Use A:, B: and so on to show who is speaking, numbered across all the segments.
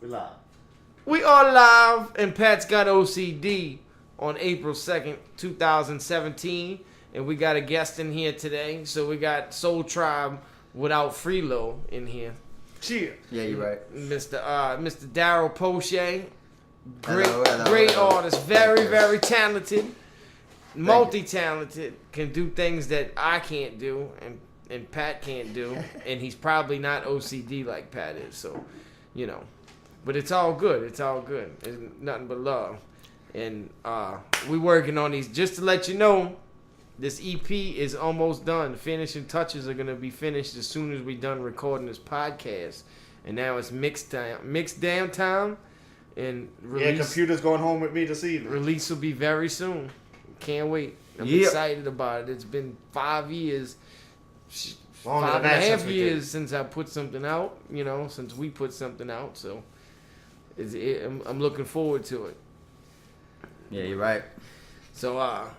A: We live.
B: We are live, and Pat's got OCD on April 2nd, 2017. And we got a guest in here today. So we got Sol Trybe without Freelo in here.
A: Cheer.
C: Yeah, you're right.
B: Mr. Darel Poche. Great,
C: Hello.
B: great artist. Very, very talented. Multi-talented. Can do things that I can't do and Pat can't do. And he's probably not OCD like Pat is. So, you know. But it's all good. It's all good. It's nothing but love. And we working on these. Just to let you know, this EP is almost done. The finishing touches are going to be finished as soon as we done recording this podcast. And now it's mixed down time. And release,
A: computer's going home with me this evening.
B: Release will be very soon. Can't wait. I'm
C: Yep.
B: excited about it. It's been 5 years.
A: Longer
B: Five
A: than
B: and a
A: that
B: half
A: since we
B: years
A: did.
B: since I put something out, since we put something out. So I'm looking forward to it.
C: Yeah, you're right.
B: So, how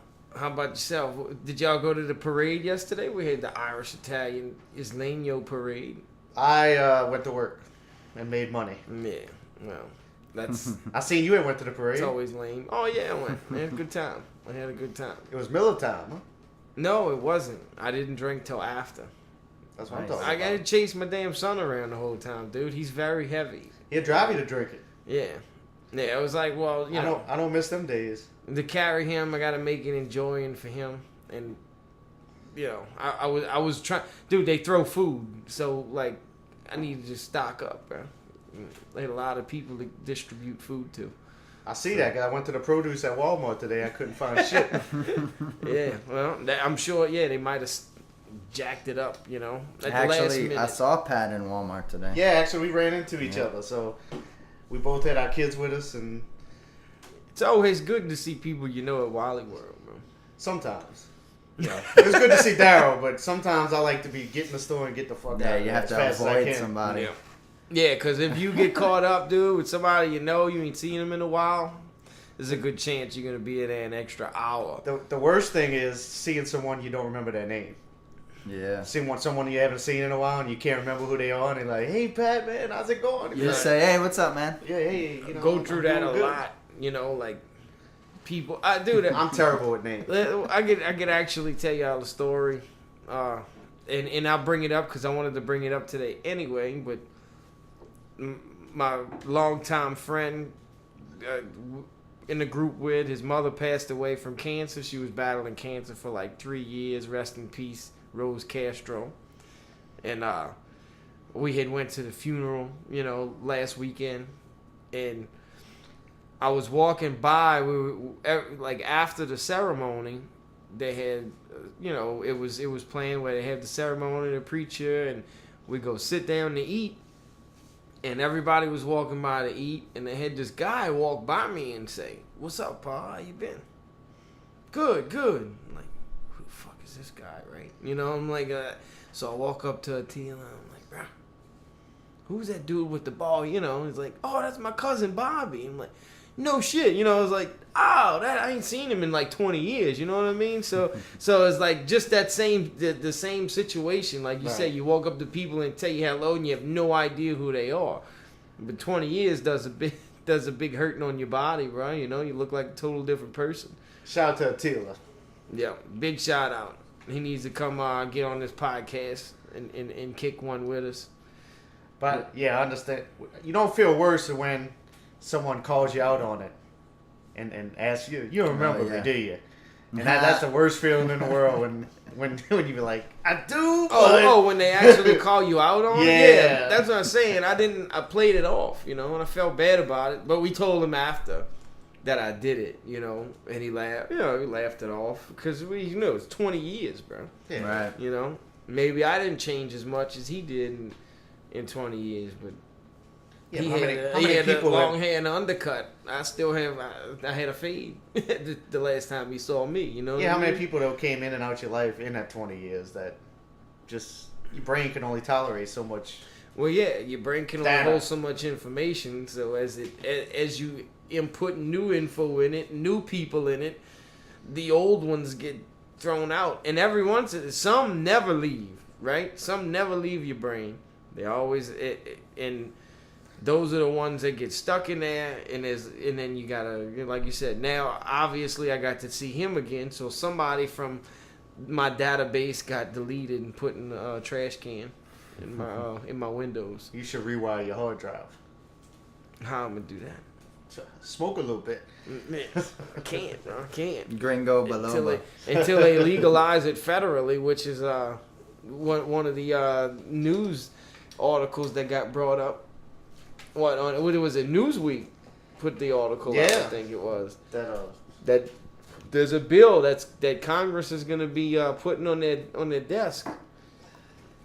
B: about yourself? Did y'all go to the parade yesterday? We had the Irish Italian Isleño parade.
A: I went to work and made money.
B: Yeah, well, that's
A: I seen you went to the parade.
B: it's always lame. Oh yeah, I went. I had a good time.
A: It was Miller time, huh?
B: No, it wasn't. I didn't drink till after.
A: That's what I'm
C: Nice.
A: talking
B: I
A: about.
B: got to chase my damn son around the whole time, dude. He's very heavy.
A: He'll drive you to drink it.
B: Yeah, it was like, well,
A: I don't miss them days.
B: to carry him, I gotta make it enjoying for him, and I was trying, dude. They throw food, so like, I need to just stock up, bro. They had a lot of people to distribute food to.
A: I see that guy. I went to the produce at Walmart today. I couldn't find shit.
B: Yeah, well, I'm sure. Yeah, they might have jacked it up, at the last
C: Actually,
B: minute.
C: I saw Pat in Walmart today.
A: Yeah, actually, we ran into each other. So we both had our kids with us, and
B: It's always good to see people at Wally World, bro.
A: sometimes. Yeah, it was good to see Darryl, but sometimes I like to get in the store and get the fuck out.
C: Yeah,
A: of
C: you
A: there
C: have
A: as
C: to
A: fast as I
C: avoid
A: can.
C: somebody.
B: Yeah, because if you get caught up, dude, with somebody you ain't seen them in a while, there's a good chance you're going to be there an extra hour.
A: The worst thing is seeing someone you don't remember their name.
C: Yeah.
A: Seeing someone you haven't seen in a while and you can't remember who they are, and they're like, "Hey, Pat, man, how's it going?"
C: You just say, hey, what's up, man?
A: "Yeah, hey,
B: Go through that a
A: doing
B: lot, like people. I do that.
A: I'm terrible with names.
B: I could actually tell y'all a story, and I'll bring it up because I wanted to bring it up today anyway. But my longtime friend in the group with his mother passed away from cancer. She was battling cancer for like 3 years. Rest in peace, Rose Castro. And we had went to the funeral, last weekend, and I was walking by. We were like after the ceremony. They had, it was playing where they had the ceremony, the preacher, and we go sit down to eat. And everybody was walking by to eat, and they had this guy walk by me and say, "What's up, Pa? How you been?" Good. I'm like, who the fuck is this guy, right? I'm like, so I walk up to Attila, and I'm like, bro, who's that dude with the ball? He's like, oh, that's my cousin Bobby. I'm like, no shit. I was like, oh, I ain't seen him in like 20 years. You know what I mean? So it's like just that the same situation. Like you said, you walk up to people and tell you hello, and you have no idea who they are. But 20 years does a big hurting on your body, bro. You look like a total different person.
A: Shout out to Attila.
B: Yeah, big shout out. He needs to come get on this podcast and kick one with us.
A: But yeah, I understand. You don't feel worse when someone calls you out on it and asks you. You don't remember me, do you? And that's the worst feeling in the world when you be like, I do.
B: Oh, when they actually call you out on it?
A: Yeah.
B: That's what I'm saying. I played it off, and I felt bad about it. But we told him after that I did it, and he laughed. He laughed it off because it's 20 years, bro.
A: Yeah.
C: Right.
B: Maybe I didn't change as much as he did in 20 years, but
A: Yeah,
B: he
A: how
B: had
A: many people
B: long
A: have,
B: hair and an undercut. I still have. I had a fade the last time he saw me. You know.
A: Yeah,
B: what
A: how
B: I
A: many
B: mean?
A: people that came in and out your life in that 20 years that just your brain can only tolerate so much.
B: Well, yeah, your brain can only
A: Data.
B: hold so much information. So as you input new info in it, new people in it, the old ones get thrown out, and some never leave. Right? Some never leave your brain. They always and those are the ones that get stuck in there, and then you gotta, like you said. Now, obviously, I got to see him again, so somebody from my database got deleted and put in a trash can in my Windows.
A: You should rewire your hard drive.
B: How I'm gonna do that?
A: Smoke a little bit.
B: Man, I can't. I can't.
C: Gringo Baloma.
B: Until they legalize it federally, which is one of the news articles that got brought up. What was it? Newsweek put the article out, I think it was. That there's a bill that Congress is going to be putting on their desk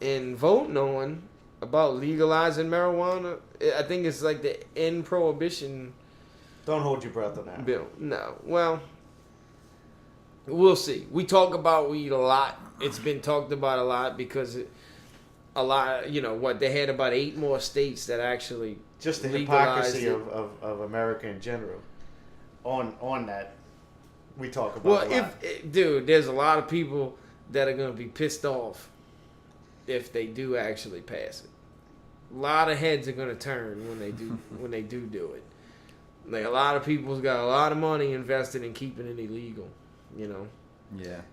B: and voting on about legalizing marijuana. I think it's like the end prohibition.
A: Don't hold your breath on that
B: bill. No, well, we'll see. We talk about weed a lot. It's been talked about a lot because a lot. They had about 8 more states that actually
A: just the hypocrisy of America in general. On that, we talk about. Well,
B: dude, there's a lot of people that are gonna be pissed off if they do actually pass it. A lot of heads are gonna turn when they do it. Like, a lot of people's got a lot of money invested in keeping it illegal.
C: Yeah.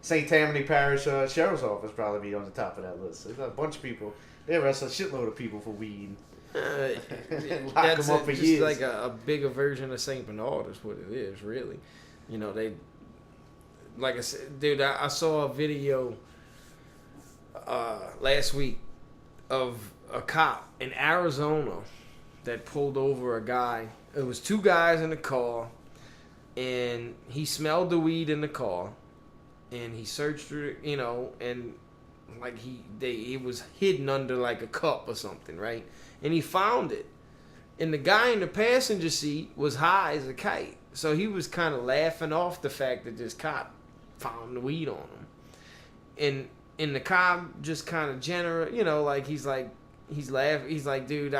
A: St. Tammany Parish Sheriff's Office probably be on the top of that list. There's a bunch of people. They arrest a shitload of people for weed. Lock them up for years.
B: Just like a bigger version of St. Bernard is what it is, really. They, like I said, dude, I saw a video last week of a cop in Arizona that pulled over a guy. It was 2 guys in the car, and he smelled the weed in the car, and he searched through it, and like it was hidden under like a cup or something, right? And he found it, and the guy in the passenger seat was high as a kite, so he was kind of laughing off the fact that this cop found the weed on him, and the cop just kind of he's laughing, he's like, dude,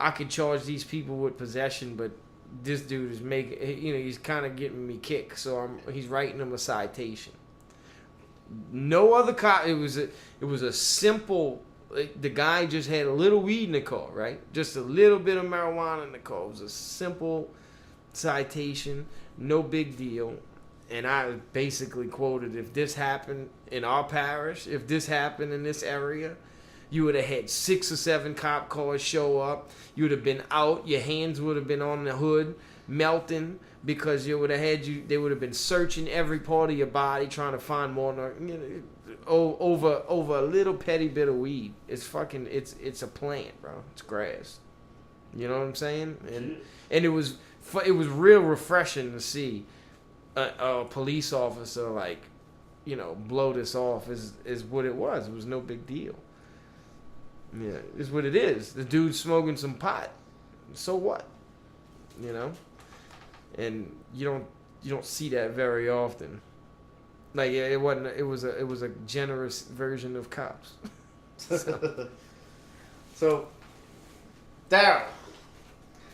B: I could charge these people with possession, but this dude is making, he's kind of getting me kicked, so he's writing him a citation. No other cop. It was a simple. The guy just had a little weed in the car, right? Just a little bit of marijuana in the car. It was a simple citation, no big deal. And I basically quoted, if this happened in our parish, if this happened in this area, you would have had 6 or 7 cop cars show up. You would have been out. Your hands would have been on the hood, melting, because they would have been searching every part of your body, trying to find more. Over a little petty bit of weed. It's a plant, bro. It's grass. You know what I'm saying? And it was real refreshing to see a police officer blow this off. Is what it was. It was no big deal. Yeah, it's what it is. The dude's smoking some pot. So what? And you don't see that very often. Like, yeah, it wasn't. It was a generous version of cops.
A: So, Darel.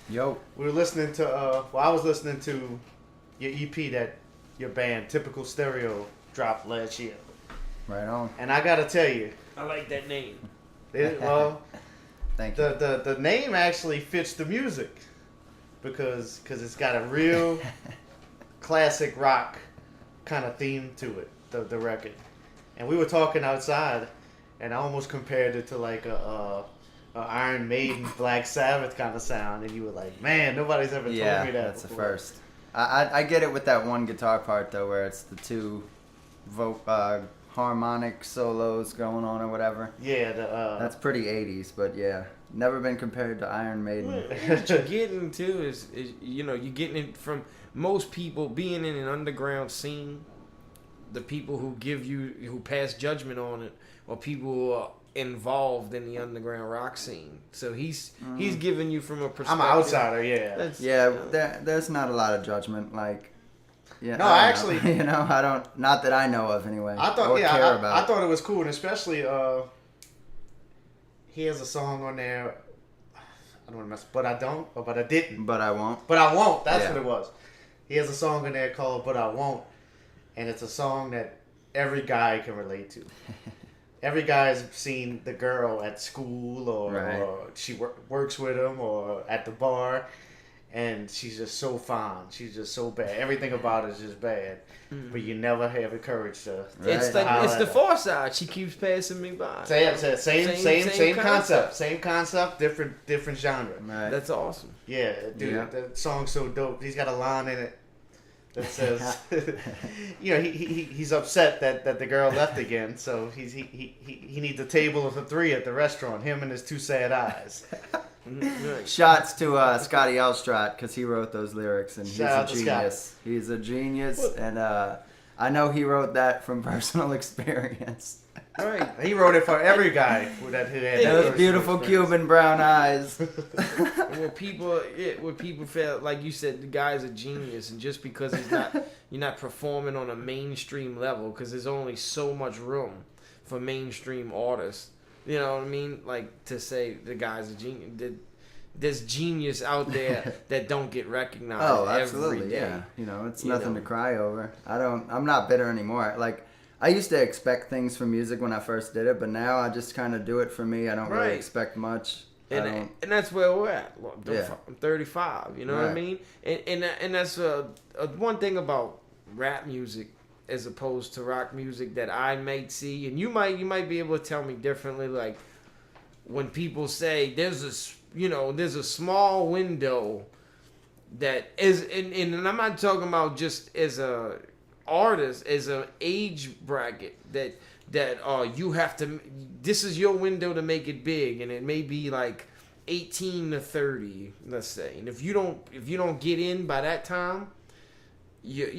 C: Yo.
A: We were listening to. I was listening to your EP that your band Typical Stereo dropped last year.
C: Right on.
A: And I gotta tell you,
B: I like that name.
C: Thank you.
A: The name actually fits the music because it's got a real classic rock kind of theme to it, the record. And we were talking outside, and I almost compared it to like a Iron Maiden, Black Sabbath kind of sound, and you were like, man, nobody's ever told me that.
C: Yeah, that's
A: before.
C: the first. I get it with that one guitar part though, where it's the 2 harmonic solos going on or whatever.
A: Yeah,
C: that's pretty 80s, but yeah, never been compared to Iron Maiden.
B: What you're getting to is you're getting it from most people being in an underground scene. The people who pass judgment on it, or people who are involved in the underground rock scene. So he's giving you from a perspective.
A: I'm an outsider, yeah.
C: There's not a lot of judgment, like. Yeah,
A: no, actually,
C: I don't. Not that I know of, anyway.
A: I thought, I thought it was cool, and especially he has a song on there. I don't want to mess, but I don't, or but I didn't,
C: but I won't.
A: But I won't. That's what it was. He has a song in there called "But I Won't," and it's a song that every guy can relate to. every guy's seen the girl at school or she works with him or at the bar, and she's just so fine. She's just so bad. Everything about her is just bad. But you never have the courage to.
B: It's the far side. She keeps passing me by.
A: Same concept. Same concept. Different genre.
B: Right. That's awesome.
A: Yeah, dude, that song's so dope. He's got a line in it that says, he's upset that the girl left again, so he needs a table of 3 at the restaurant. Him and his 2 sad eyes.
C: Shots to Scotty Elstrott, because he wrote those lyrics, and he's a genius. He's a genius, and I know he wrote that from personal experience.
A: Right, he wrote it for every guy who had
C: those beautiful Cuban brown eyes.
B: When people feel like you said, the guy's a genius, and just because you're not performing on a mainstream level, because there's only so much room for mainstream artists. You know what I mean? Like, to say the guy's a genius. There's genius out there that don't get recognized.
C: Oh, absolutely,
B: every day.
C: Yeah. It's nothing to cry over. I'm not bitter anymore. Like, I used to expect things from music when I first did it, but now I just kind of do it for me. I don't really expect much.
B: And that's where we're at. I'm 35. You know what I mean? And that's one thing about rap music, as opposed to rock music, that I might see, and you might be able to tell me differently. Like, when people say there's a small window that is, and I'm not talking about just as a artist, as an age bracket that you have to. This is your window to make it big, and it may be like 18 to 30, let's say. And if you don't get in by that time, you're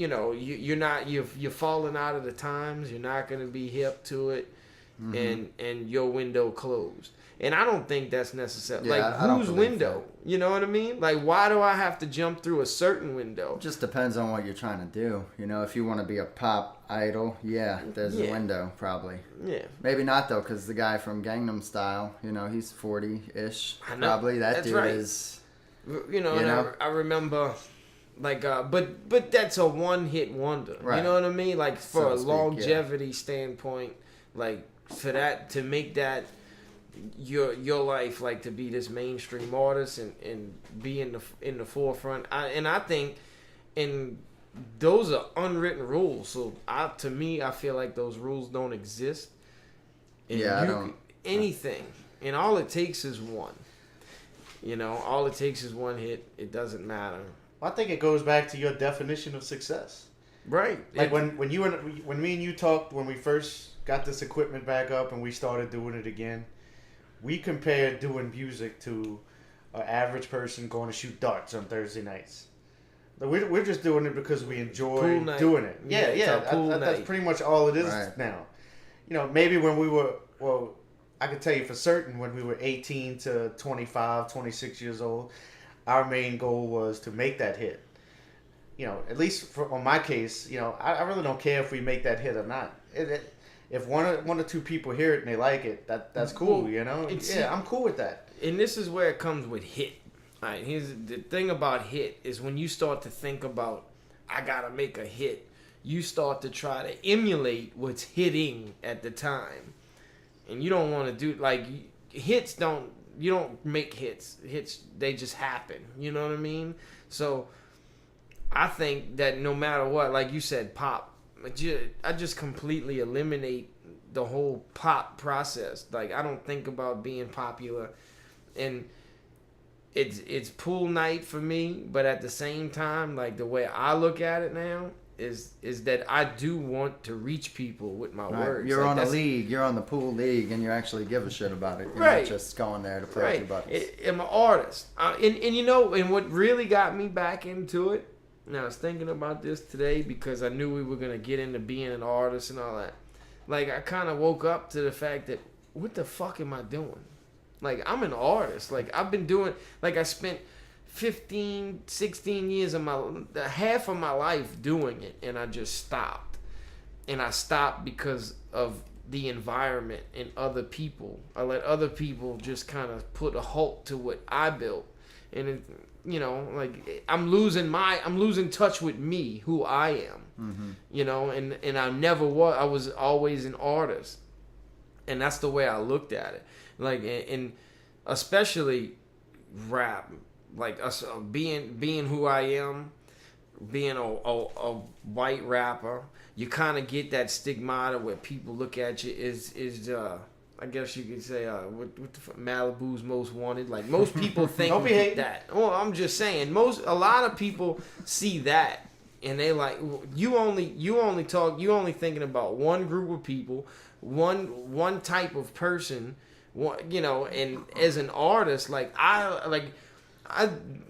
B: falling out of the times. You're not going to be hip to it, and your window closed. And I don't think that's necessary. Like, whose window? So. You know what I mean? Like, why do I have to jump through a certain window?
C: It just depends on what you're trying to do. If you want to be a pop idol, there's a window, probably. Yeah. Maybe not, though, because the guy from Gangnam Style, he's 40-ish. Probably. That dude is...
B: And I remember... Like, but that's a one-hit wonder. Right. You know what I mean? Like, for a longevity standpoint, like, for that, to make that your life, like, to be this mainstream artist and be in the forefront. I think, and those are unwritten rules. So to me, I feel like those rules don't exist. And
C: I don't.
B: Anything, and all it takes is one. All it takes is one hit. It doesn't matter.
A: I think it goes back to your definition of success.
B: Right.
A: Like when me and you talked when we first got this equipment back up and we started doing it again, we compared doing music to an average person going to shoot darts on Thursday nights. We're just doing it because we enjoy doing it. Yeah. That's pretty much all it is now. Maybe when we were, I can tell you for certain, when we were 18 to 25, 26 years old, our main goal was to make that hit. At least on my case, I really don't care if we make that hit or not. If one or two people hear it and they like it, that's cool. I'm cool with that.
B: And this is where it comes with hit. All right, here's the thing about hit is when you start to think about, I gotta make a hit, you start to try to emulate what's hitting at the time, and you don't want to do hits. You don't make hits. Hits, they just happen. You know what I mean? So I think that no matter what, like you said, pop, I just completely eliminate the whole pop process. Like, I don't think about being popular. And it's pool night for me, but at the same time, like, the way I look at it now is that I do want to reach people with my words.
C: You're on a league. You're on the pool league, and you actually give a shit about it. You're not just going there to play with your buddies.
B: I'm an artist. And what really got me back into it, and I was thinking about this today because I knew we were going to get into being an artist and all that. Like, I kind of woke up to the fact that, what the fuck am I doing? Like, I'm an artist. Like, I've been doing, like, I spent 15, 16 years of half of my life doing it, and I just stopped. And I stopped because of the environment and other people. I let other people just kind of put a halt to what I built. And it, I'm losing touch with me, who I am. Mm-hmm. And I never was. I was always an artist. And that's the way I looked at it. Like, and especially rap, like us being who I am, being a white rapper, you kind of get that stigmata where people look at you is I guess you could say what the Malibu's most wanted. Like most people think that. Well, I'm just saying a lot of people see that and they like you only thinking about one group of people, one type of person, and as an artist,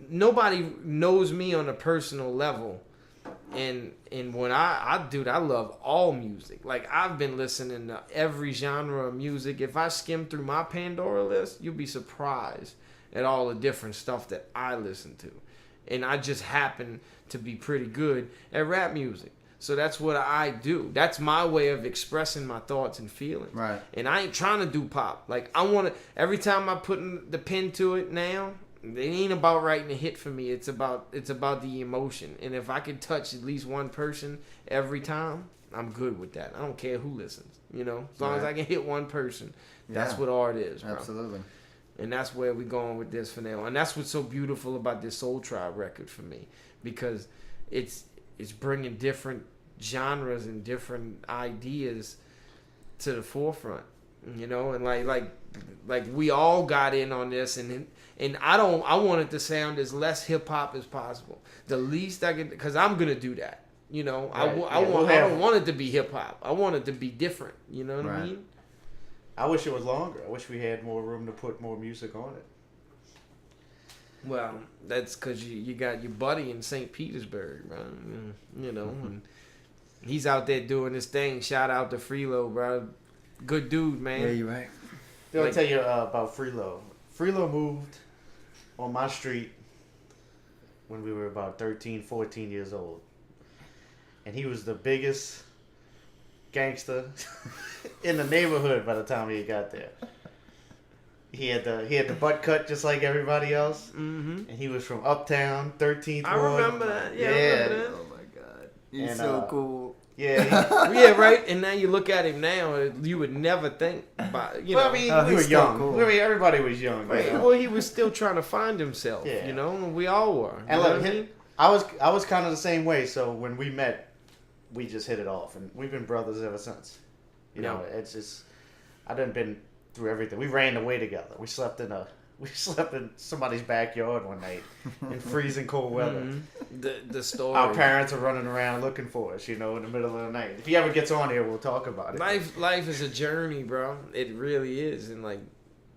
B: nobody knows me on a personal level. And when I love all music. Like, I've been listening to every genre of music. If I skim through my Pandora list, you'll be surprised at all the different stuff that I listen to. And I just happen to be pretty good at rap music. So that's what I do. That's my way of expressing my thoughts and feelings.
C: Right.
B: And I ain't trying to do pop. Like, I want to, every time I put the pen to it now, it ain't about writing a hit for me. It's about the emotion. And if I can touch at least one person every time, I'm good with that. I don't care who listens. As long as I can hit one person, that's what art is, bro.
C: Absolutely.
B: And that's where we're going with this for now. And that's what's so beautiful about this Sol Trybe record for me, because it's bringing different genres and different ideas to the forefront. And like we all got in on this, and I want it to sound as less hip hop as possible. The least I can, because I'm gonna do that. I don't want it to be hip hop. I want it to be different. You know what I mean?
A: I wish it was longer. I wish we had more room to put more music on it.
B: Well, that's because you got your buddy in St. Petersburg, bro. And he's out there doing his thing. Shout out to Freelo, bro. Good dude, man.
C: Yeah, you're right.
A: I'll tell you about Freelo. Freelo moved on my street when we were about 13, 14 years old. And he was the biggest gangster in the neighborhood by the time he got there. He had the butt cut just like everybody else. Mm-hmm. And he was from Uptown, 13th Ward.
B: I remember that. Yeah, I remember that.
C: Oh, my God. He's so cool.
A: Yeah.
B: Yeah, right. And now you look at him now, you would never think about,
A: Well, I mean, we were young. Cool. I mean, everybody was young.
B: Right. Well, he was still trying to find himself, and we all were.
A: And look, I was kind of the same way. So when we met, we just hit it off, and we've been brothers ever since. It's just, I done been through everything. We ran away together. We slept in somebody's backyard one night in freezing cold weather.
B: Mm-hmm. The story.
A: Our parents are running around looking for us, in the middle of the night. If he ever gets on here, we'll talk about it.
B: Life is a journey, bro. It really is. And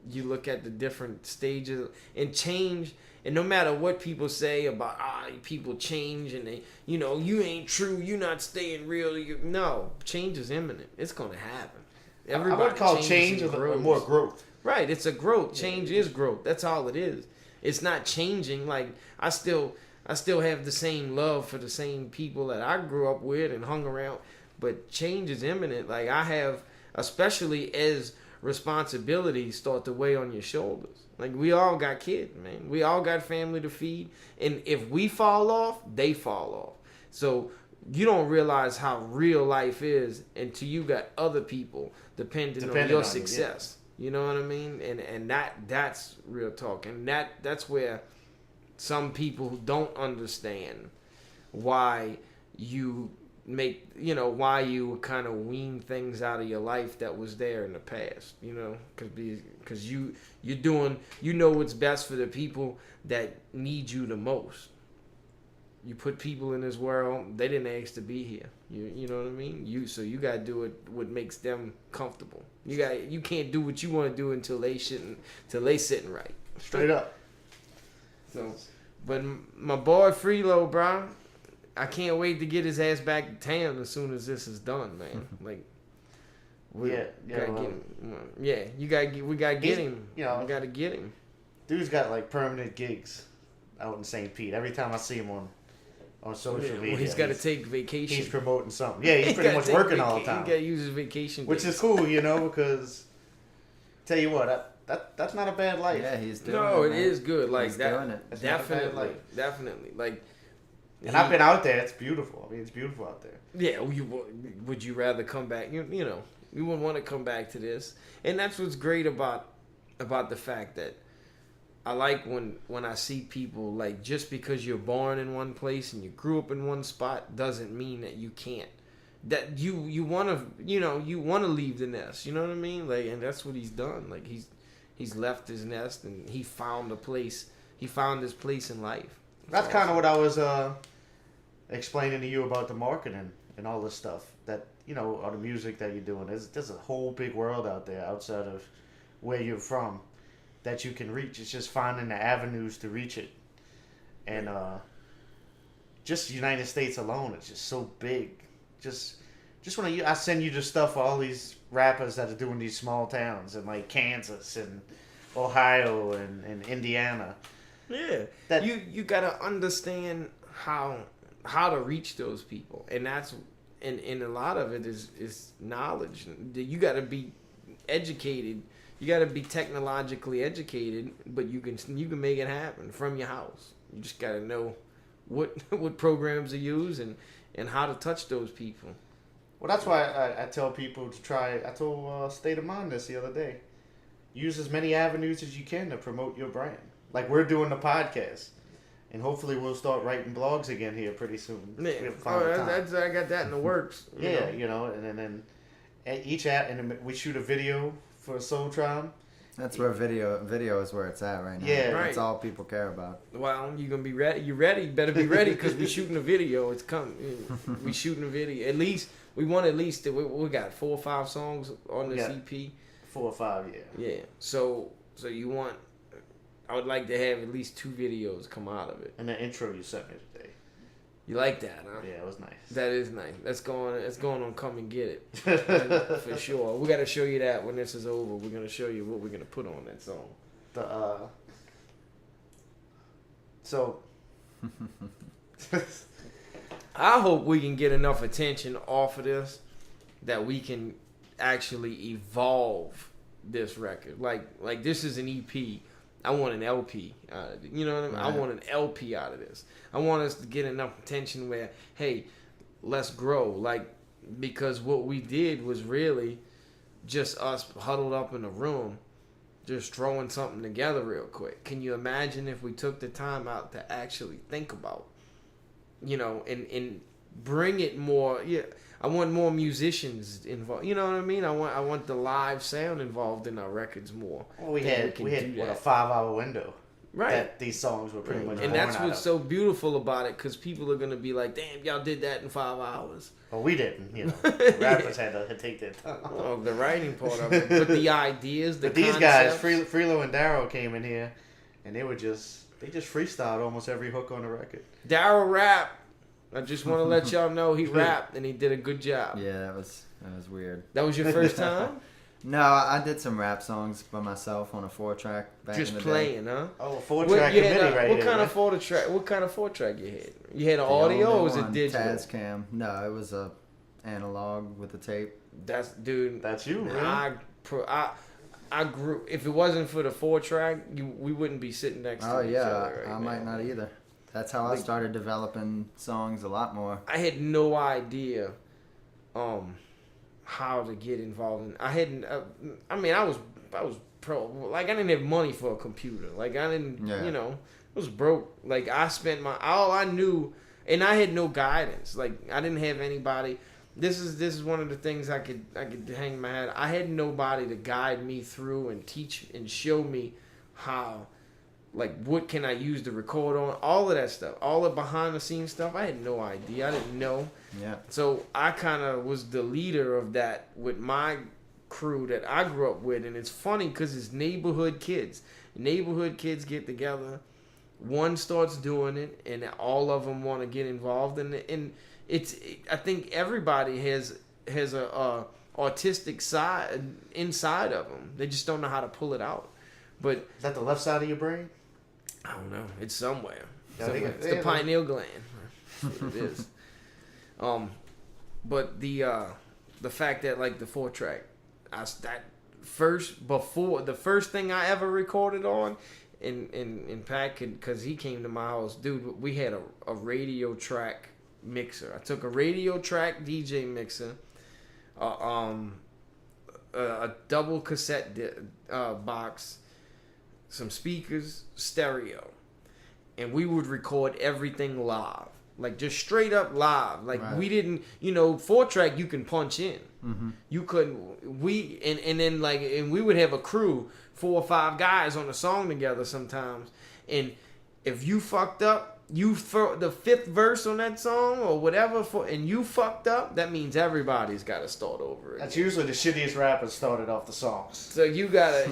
B: you look at the different stages and change. And no matter what people say about people change and they, you ain't true, you not staying real. No, change is imminent. It's gonna happen. Everybody
A: I would call change more growth.
B: Right, it's a growth. Change is growth. That's all it is. It's not changing. Like I still have the same love for the same people that I grew up with and hung around. But change is imminent. Like I have, especially as responsibilities start to weigh on your shoulders. Like we all got kids, man. We all got family to feed. And if we fall off, they fall off. So you don't realize how real life is until you got other people depending on your success. You know what I mean? And that's real talk. And that's where some people don't understand why you make, why you kind of wean things out of your life that was there in the past, because you're doing, what's best for the people that need you the most. You put people in this world, they didn't ask to be here. You know what I mean? You gotta do what makes them comfortable. You can't do what you want to do until they sitting right.
A: Straight up.
B: So, but my boy Freelo, bro, I can't wait to get his ass back to town as soon as this is done, man. We gotta get him. Yeah, we gotta get him. We gotta get him.
A: Dude's got permanent gigs out in St. Pete. Every time I see him on social media,
B: he's got to take vacation.
A: He's promoting something. Yeah, he's pretty much working all the time.
B: He got to use his vacation,
A: which is cool, because tell you what, that's not a bad life.
C: Yeah, he's doing
B: it.
C: No,
B: it is good.
C: He's doing it.
B: Definitely.
A: And I've been out there. It's beautiful. I mean, it's beautiful out there.
B: Yeah. Would you rather come back? You wouldn't want to come back to this. And that's what's great about the fact that I like when I see people, like, just because you're born in one place and you grew up in one spot doesn't mean that you can't. That you want to leave the nest. You know what I mean? Like, and that's what he's done. Like, he's left his nest and he found a place. He found his place in life.
A: That's kind of what I was explaining to you about the marketing and all this stuff. That, all the music that you're doing. There's a whole big world out there outside of where you're from that you can reach. It's just finding the avenues to reach it. And just the United States alone, it's just so big. Just when I send you the stuff for all these rappers that are doing these small towns in like Kansas and Ohio and Indiana.
B: Yeah, that you gotta understand how to reach those people, and that's and a lot of it is knowledge. You gotta be educated. You gotta be technologically educated, but you can make it happen from your house. You just gotta know what programs to use and how to touch those people.
A: Well, that's why I tell people to try. I told State of Mind this the other day. Use as many avenues as you can to promote your brand. Like we're doing the podcast, and hopefully we'll start writing blogs again here pretty soon.
B: Yeah. I got that in the works.
A: Yeah, and then each and we shoot a video for Sol Trybe.
C: That's where video is where it's at right now.
A: Yeah,
C: right. That's all people care about.
B: Well, you're gonna be ready. You ready? Better be ready because we shooting a video. It's coming. We shooting a video. At least we got 4 or 5 songs on this EP.
A: 4 or 5, yeah.
B: Yeah. So you want? I would like to have at least 2 videos come out of it.
A: And the intro you sent me today.
B: You like that, huh?
A: Yeah, it was nice.
B: That is nice. That's going on Come and Get It. For sure. We got to show you that when this is over. We're going to show you what we're going to put on that song.
A: So
B: I hope we can get enough attention off of this that we can actually evolve this record. Like this is an EP. I want an LP out of it. You know what I mean? Right. I want an LP out of this. I want us to get enough attention where, hey, let's grow. Like, because what we did was really just us huddled up in a room, just throwing something together real quick. Can you imagine if we took the time out to actually think about, and bring it more? Yeah, I want more musicians involved. You know what I mean? I want the live sound involved in our records more.
A: Well, we had a 5-hour window. Right. That these songs were pretty much.
B: And that's what's so beautiful about it, because people are gonna be like, "Damn, y'all did that in 5 hours."
A: Well, we didn't. Rappers had to take their time.
B: Oh, the writing part of it, but the ideas,
A: but these guys, Freelo and Darel, came in here, and they just freestyled almost every hook on the record.
B: Darel rap. I just want to let y'all know he rapped and he did a good job.
C: Yeah, that was weird.
B: That was your first time?
C: No, I did some rap songs by myself on a 4-track back
B: just
C: in the
B: playing,
C: day.
B: Huh?
A: Oh, 4-track MIDI right
B: What kind of 4-track? What kind of 4-track you had? You had an audio or was it digital?
C: Tascam. No, it was a analog with a tape.
A: That's you, man.
B: I grew. If it wasn't for the 4-track, we wouldn't be sitting next to each other.
C: I might not either. That's how I started developing songs a lot more.
B: I had no idea how to get involved in. I hadn't. I was pro. Like, I didn't have money for a computer. Like, I didn't. I was broke. Like, I spent all I knew, and I had no guidance. Like, I didn't have anybody. This is one of the things I could hang in my head. I had nobody to guide me through and teach and show me how. Like, what can I use to record on? All of that stuff. All the behind-the-scenes stuff. I had no idea. I didn't know.
C: Yeah. So
B: I kind of was the leader of that with my crew that I grew up with. And it's funny because it's neighborhood kids. Neighborhood kids get together. One starts doing it, and all of them want to get involved. And I think everybody has a autistic side inside of them. They just don't know how to pull it out. But
A: is that the left side of your brain?
B: I don't know. It's somewhere.
A: It's
B: the pineal gland. That's what it is. But the fact that, like, the 4-track, the first thing I ever recorded on, in Pat, because he came to my house, dude. We had a radio track mixer. I took a radio track DJ mixer, a double cassette box, some speakers, stereo, and we would record everything live, like just straight up live. Like we didn't, 4-track you can punch in. Mm-hmm. You couldn't. And then we would have a crew, 4 or 5 guys on a song together sometimes, and if you fucked up. You for the 5th verse on that song or whatever and you fucked up, that means everybody's got to start over again.
A: That's usually the shittiest rappers started off the songs.
B: So you gotta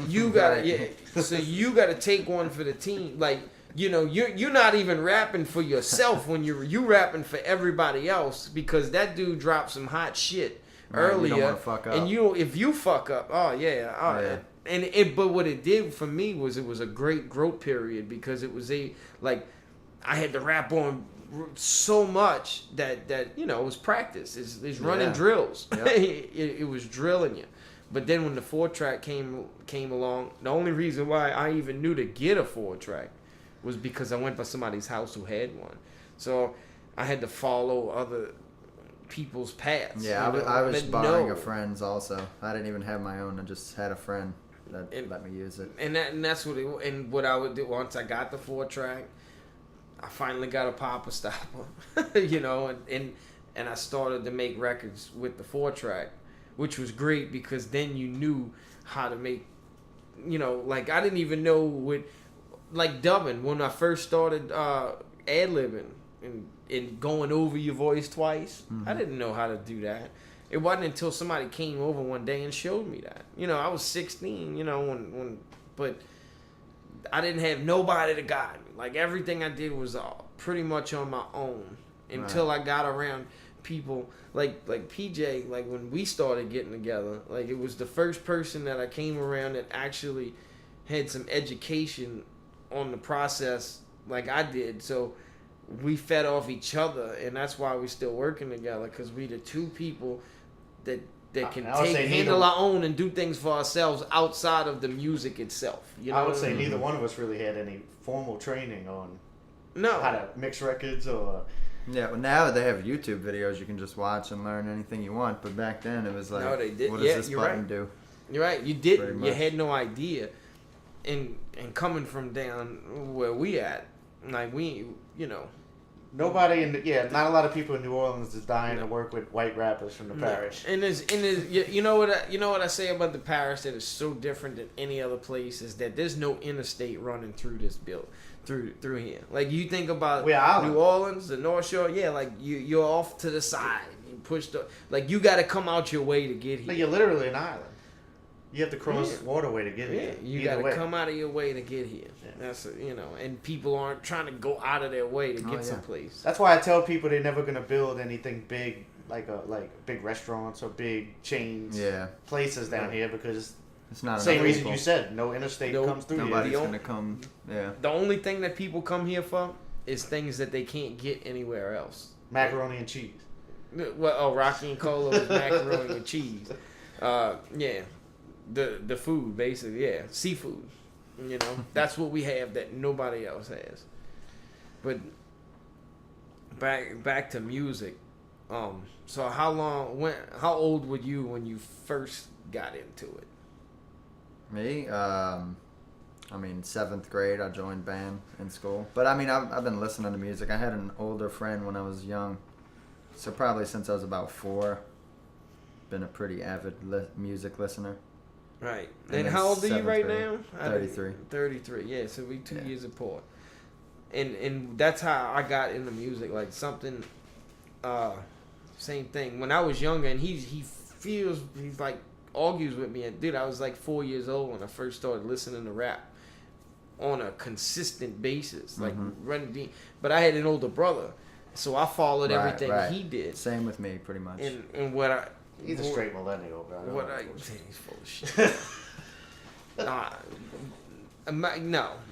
B: So you gotta take one for the team. Like, you're not even rapping for yourself when you rapping for everybody else, because that dude dropped some hot shit earlier. You don't want to fuck up. And if you fuck up, yeah. But what it did for me was it was a great growth period, because it was I had to rap on so much that it was practice. It's running drills. Yep. it was drilling you. But then when the 4-track came along, the only reason why I even knew to get a 4-track was because I went by somebody's house who had one. So I had to follow other people's paths.
C: Yeah, I was borrowing a friend's also. I didn't even have my own. I just had a friend that let me use it.
B: And that's what what I would do once I got the 4-track. I finally got a Papa Stopper, and I started to make records with the 4-track, which was great, because then you knew how to make, I didn't even know dubbing, when I first started ad-libbing and going over your voice twice. Mm-hmm. I didn't know how to do that. It wasn't until somebody came over one day and showed me that. I was 16, but I didn't have nobody to guide me. Like, everything I did was pretty much on my own until I got around people like PJ. Like, when we started getting together, like, it was the first person that I came around that actually had some education on the process like I did. So we fed off each other, and that's why we're still working together, because we the two people that can handle our own and do things for ourselves outside of the music itself.
A: I would say neither one of us really had any formal training on how to mix records or...
C: Yeah, well, now they have YouTube videos you can just watch and learn anything you want, but back then it was like, no, they did. What does this button do?
B: You're right, you didn't. You had no idea. And coming from down where we at, like,
A: nobody not a lot of people in New Orleans is dying to work with white rappers from the parish.
B: And you know what I say about the parish that is so different than any other place is that there's no interstate running through this through here. Like, you think about New Orleans, the North Shore, like you're off to the side, you you got to come out your way to get here.
A: Like, you're literally an island. You have to cross waterway to get here.
B: You got to come out of your way to get here. Yeah. That's and people aren't trying to go out of their way to get someplace.
A: That's why I tell people they're never gonna build anything big, like big restaurants or big chains, places down here, because it's not same reason people. You said no interstate comes through.
C: Nobody's gonna come. Yeah.
B: The only thing that people come here for is things that they can't get anywhere else.
A: Macaroni and cheese.
B: Well, Rocky and Cola is macaroni and cheese. The food, basically, seafood. That's what we have that nobody else has. But back to music. So how old were you when you first got into it?
C: Me? 7th grade, I joined band in school. But I've been listening to music. I had an older friend when I was young, so probably since I was about 4. Been a pretty avid music listener.
B: Right. And how old are you right now?
C: 33.
B: 33, yeah. So we 2 years apart. And that's how I got into music. Like, something, same thing. When I was younger, and he's like, argues with me. And, dude, I was like 4 years old when I first started listening to rap on a consistent basis. Like, running deep. But I had an older brother, so I followed everything he did.
C: Same with me, pretty much.
B: And what
A: he's a straight millennial, bro.
B: He's full of shit.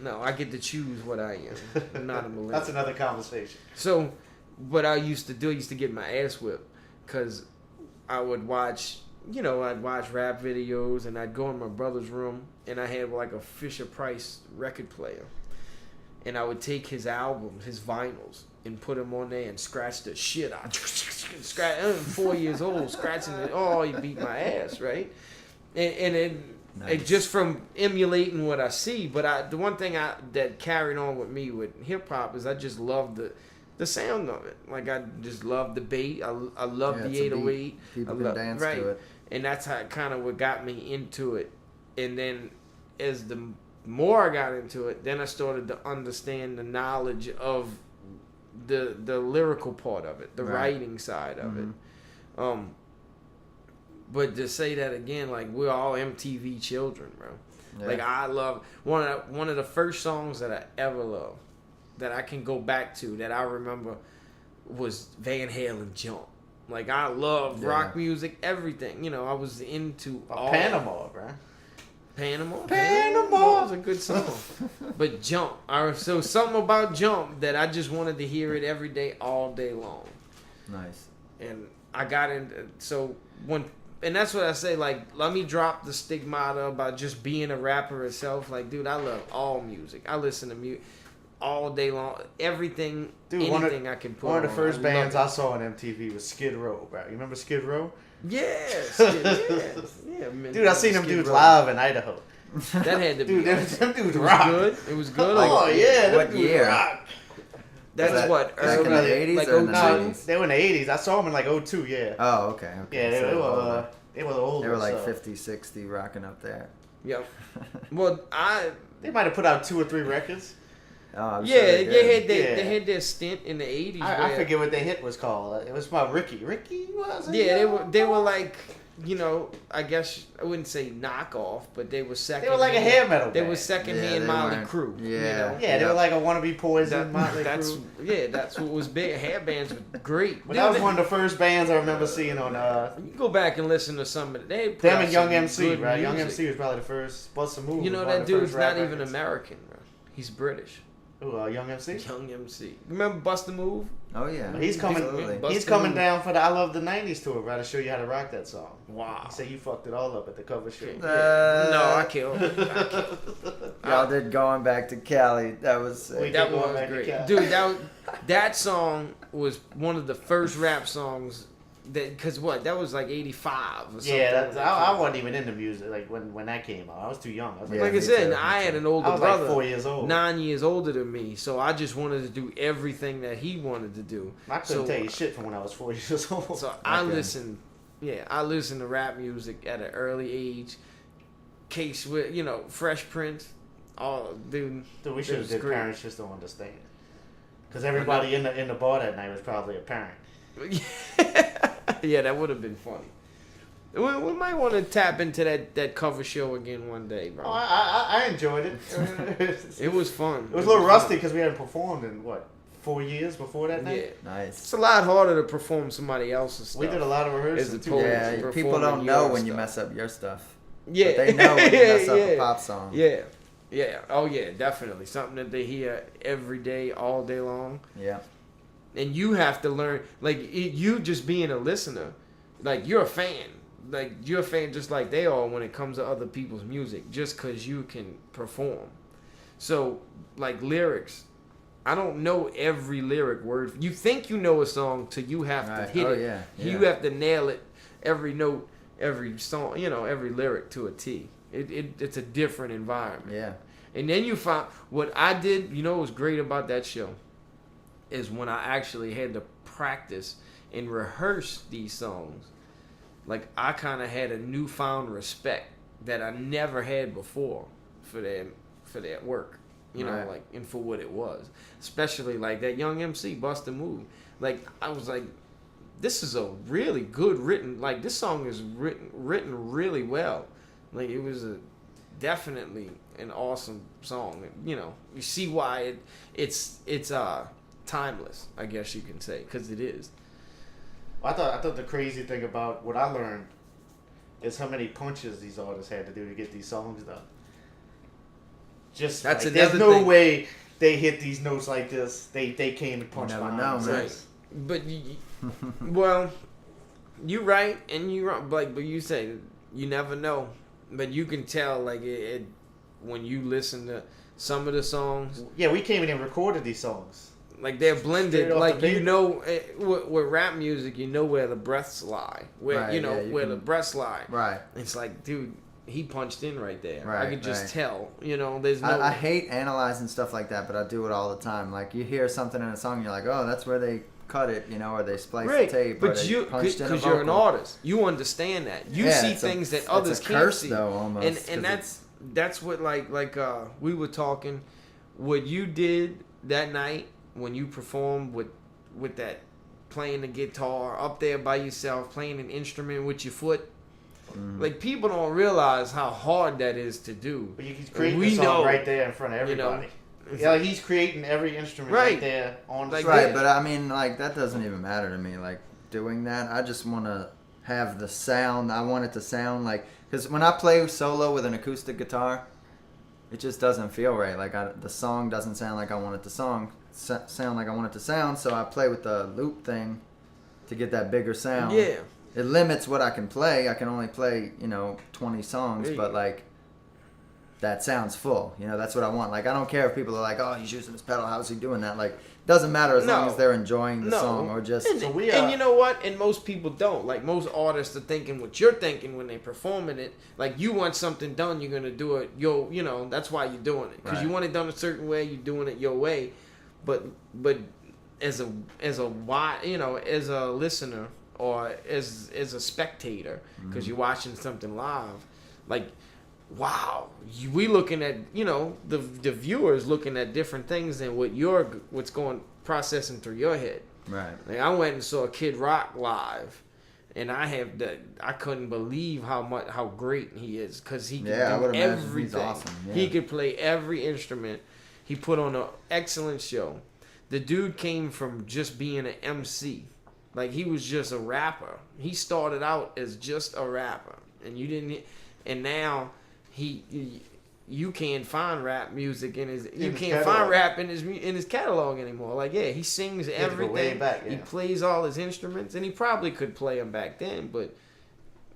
B: No, I get to choose what I am. I'm not a millennial.
A: That's another conversation.
B: So, what I used to do, I used to get my ass whipped, because I would watch, I'd watch rap videos, and I'd go in my brother's room, and I had like a Fisher-Price record player, and I would take his albums, his vinyls, and put him on there and scratch the shit out. I'm 4 years old, scratching it. Oh, he beat my ass, right? It just from emulating what I see. But the one thing that carried on with me with hip hop is I just love the sound of it. Like I just love the beat. I love the 808.
C: People can dance to it.
B: And that's how kind of what got me into it. And then as the more I got into it, then I started to understand the knowledge of the lyrical part of it, the writing side of it. But to say that again, like we're all MTV children, bro. Yeah. Like I love one of the first songs that I ever loved, that I can go back to, that I remember, was Van Halen "Jump." Like I love rock music, everything. You know, I was into all
A: Panama, bro.
B: Panama
A: was
B: a good song. But "Jump," so something about "Jump" that I just wanted to hear it every day, all day long.
C: Nice.
B: And I got into and that's what I say. Like, let me drop the stigmata about just being a rapper itself. Like, dude, I love all music. I listen to music all day long. Everything, dude, anything I can put on.
A: One of the first bands I saw on MTV was Skid Row, bro. You remember Skid Row?
B: Yes. Yeah, man.
A: Dude, I seen them dudes live in Idaho.
B: That had to be.
A: Dude, them dudes rock.
B: It was good.
A: Oh, yeah.
C: What year?
A: Rock.
B: That's what,
C: back in the 80s
B: like
C: or in the 90s?
A: They were in the 80s. I saw them in like 02, yeah.
C: Oh, okay.
A: Yeah, they were old.
C: They were like 50, 60 rocking up there.
B: Yep. Well,
A: they might have put out 2 or 3 records.
C: Oh,
B: they had their stint in the 80s.
A: I forget what their hit was called. It was about Ricky. Ricky was it?
B: Yeah, they were like, you know, I guess I wouldn't say knockoff, but they were second.
A: They were like a hair metal band.
B: They were secondhand Motley Crue.
C: Yeah,
B: you know?
A: Yeah, they were like a wannabe Poison Motley Crue.
B: Yeah, that's what was big. Hair bands were great.
A: But that was one of the first bands I remember seeing on.
B: You go back and listen to some of it. They
A: them and Young MC, right? Young MC was probably the first. Bust a Move.
B: You know that dude's not even American, bro. He's British.
A: Ooh, Young MC.
B: Young MC. Remember Bust a Move?
C: Oh yeah.
A: He's coming. He's coming down for the I Love the '90s tour, bro, to show you how to rock that song.
B: Wow.
A: He said you fucked it all up at the cover show.
B: No, I killed.
C: Y'all did Going Back to Cali. That was
B: that was great, dude. That song was one of the first rap songs. Because that was like 85 or something.
A: Yeah, I wasn't even into music like when that came out. I was too young. I was
B: like I said, I had an older brother,
A: like 4 years old,
B: 9 years older than me. So I just wanted to do everything that he wanted to do.
A: I couldn't tell you shit from when I was 4 years old.
B: So I listened to rap music at an early age. Case with Fresh Prince. Oh, dude,
A: we should have did Parents Just Don't Understand. Because everybody in the bar that night was probably a parent.
B: Yeah, that would have been funny. We might want to tap into that cover show again one day, bro.
A: Oh, I enjoyed it.
B: It was fun.
A: It was a little rusty because we hadn't performed in 4 years before that night.
C: Yeah, nice.
B: It's a lot harder to perform somebody else's stuff.
A: We did a lot of rehearsing too.
C: Yeah, people don't know when you mess up your stuff.
B: Yeah,
C: but they know when you mess up a pop song.
B: Yeah. Oh yeah, definitely something that they hear every day, all day long.
C: Yeah.
B: And you have to learn, you just being a listener, you're a fan. You're a fan just like they are when it comes to other people's music, just because you can perform. So, lyrics, I don't know every lyric word. You think you know a song till you have to hit it.
C: Yeah.
B: You have to nail it, every note, every song, every lyric to a T. It's a different environment.
C: Yeah. And
B: then you find, what I did, what was great about that show? Is when I actually had to practice and rehearse these songs. I kind of had a newfound respect that I never had before for that work, and for what it was. Especially that Young MC Bust a Move. I was like, this is a really good written. This song is written really well. It was definitely an awesome song. You see why it's timeless, I guess you can say, because it is.
A: I thought the crazy thing about what I learned is how many punches these artists had to do to get these songs done. That's there's no way they hit these notes like this. They came and punched my arms.
B: Right. But well, you're right and you're wrong. But you say you never know. But you can tell when you listen to some of the songs.
A: Yeah, we came in and recorded these songs.
B: They're blended, with rap music, where the breaths lie, where the breaths lie.
C: Right.
B: It's dude, he punched in right there.
C: Right,
B: I could just
C: right.
B: tell. You know, there's no.
C: I hate analyzing stuff like that, but I do it all the time. Like you hear something in a song, you're like, oh, that's where they cut it, you know, or they spliced
B: Right,
C: the tape,
B: but
C: or they
B: you
C: punched in a
B: because you're an
C: vocal.
B: artist, you understand that. You see things that others
C: it's a
B: can't
C: curse,
B: see.
C: though, almost,
B: and that's what like we were talking. What you did that night when you performed with that playing the guitar up there by yourself, playing an instrument with your foot. Like people don't realize how hard that is to do.
A: But you can create the song right there in front of everybody. You know, yeah, like he's creating every instrument right there on the
C: right. But I mean, like that doesn't even matter to me. Like doing that, I just want to have the sound. I want it to sound like because when I play solo with an acoustic guitar, it just doesn't feel right. Like the song doesn't sound like I want it to sound like I want it to sound. So I play with the loop thing to get that bigger sound.
B: Yeah.
C: It limits what I can play. I can only play, 20 songs, but like that sounds full. You know, that's what I want. Like I don't care if people are like, "Oh, he's using his pedal. How's he doing that?" Like doesn't matter as long as they're enjoying the song or just.
B: And you know what? And most people don't. Like most artists are thinking what you're thinking when they're performing it. Like you want something done, you're gonna do it. That's why you're doing it because you want it done a certain way. You're doing it your way, but as a listener. Or as a spectator, because you're watching something live, like, wow, we looking at the viewers looking at different things than what's going processing through your head.
C: Right.
B: Like I went and saw Kid Rock live, and I couldn't believe how great he is because he can do everything. He's awesome. Yeah. He could play every instrument. He put on an excellent show. The dude came from just being an MC. Like he was just a rapper. He started out as just a rapper, and now you can't find rap music in his. You can't find rap in his catalog anymore. Like he sings everything. Way back, yeah. He plays all his instruments, and he probably could play them back then, but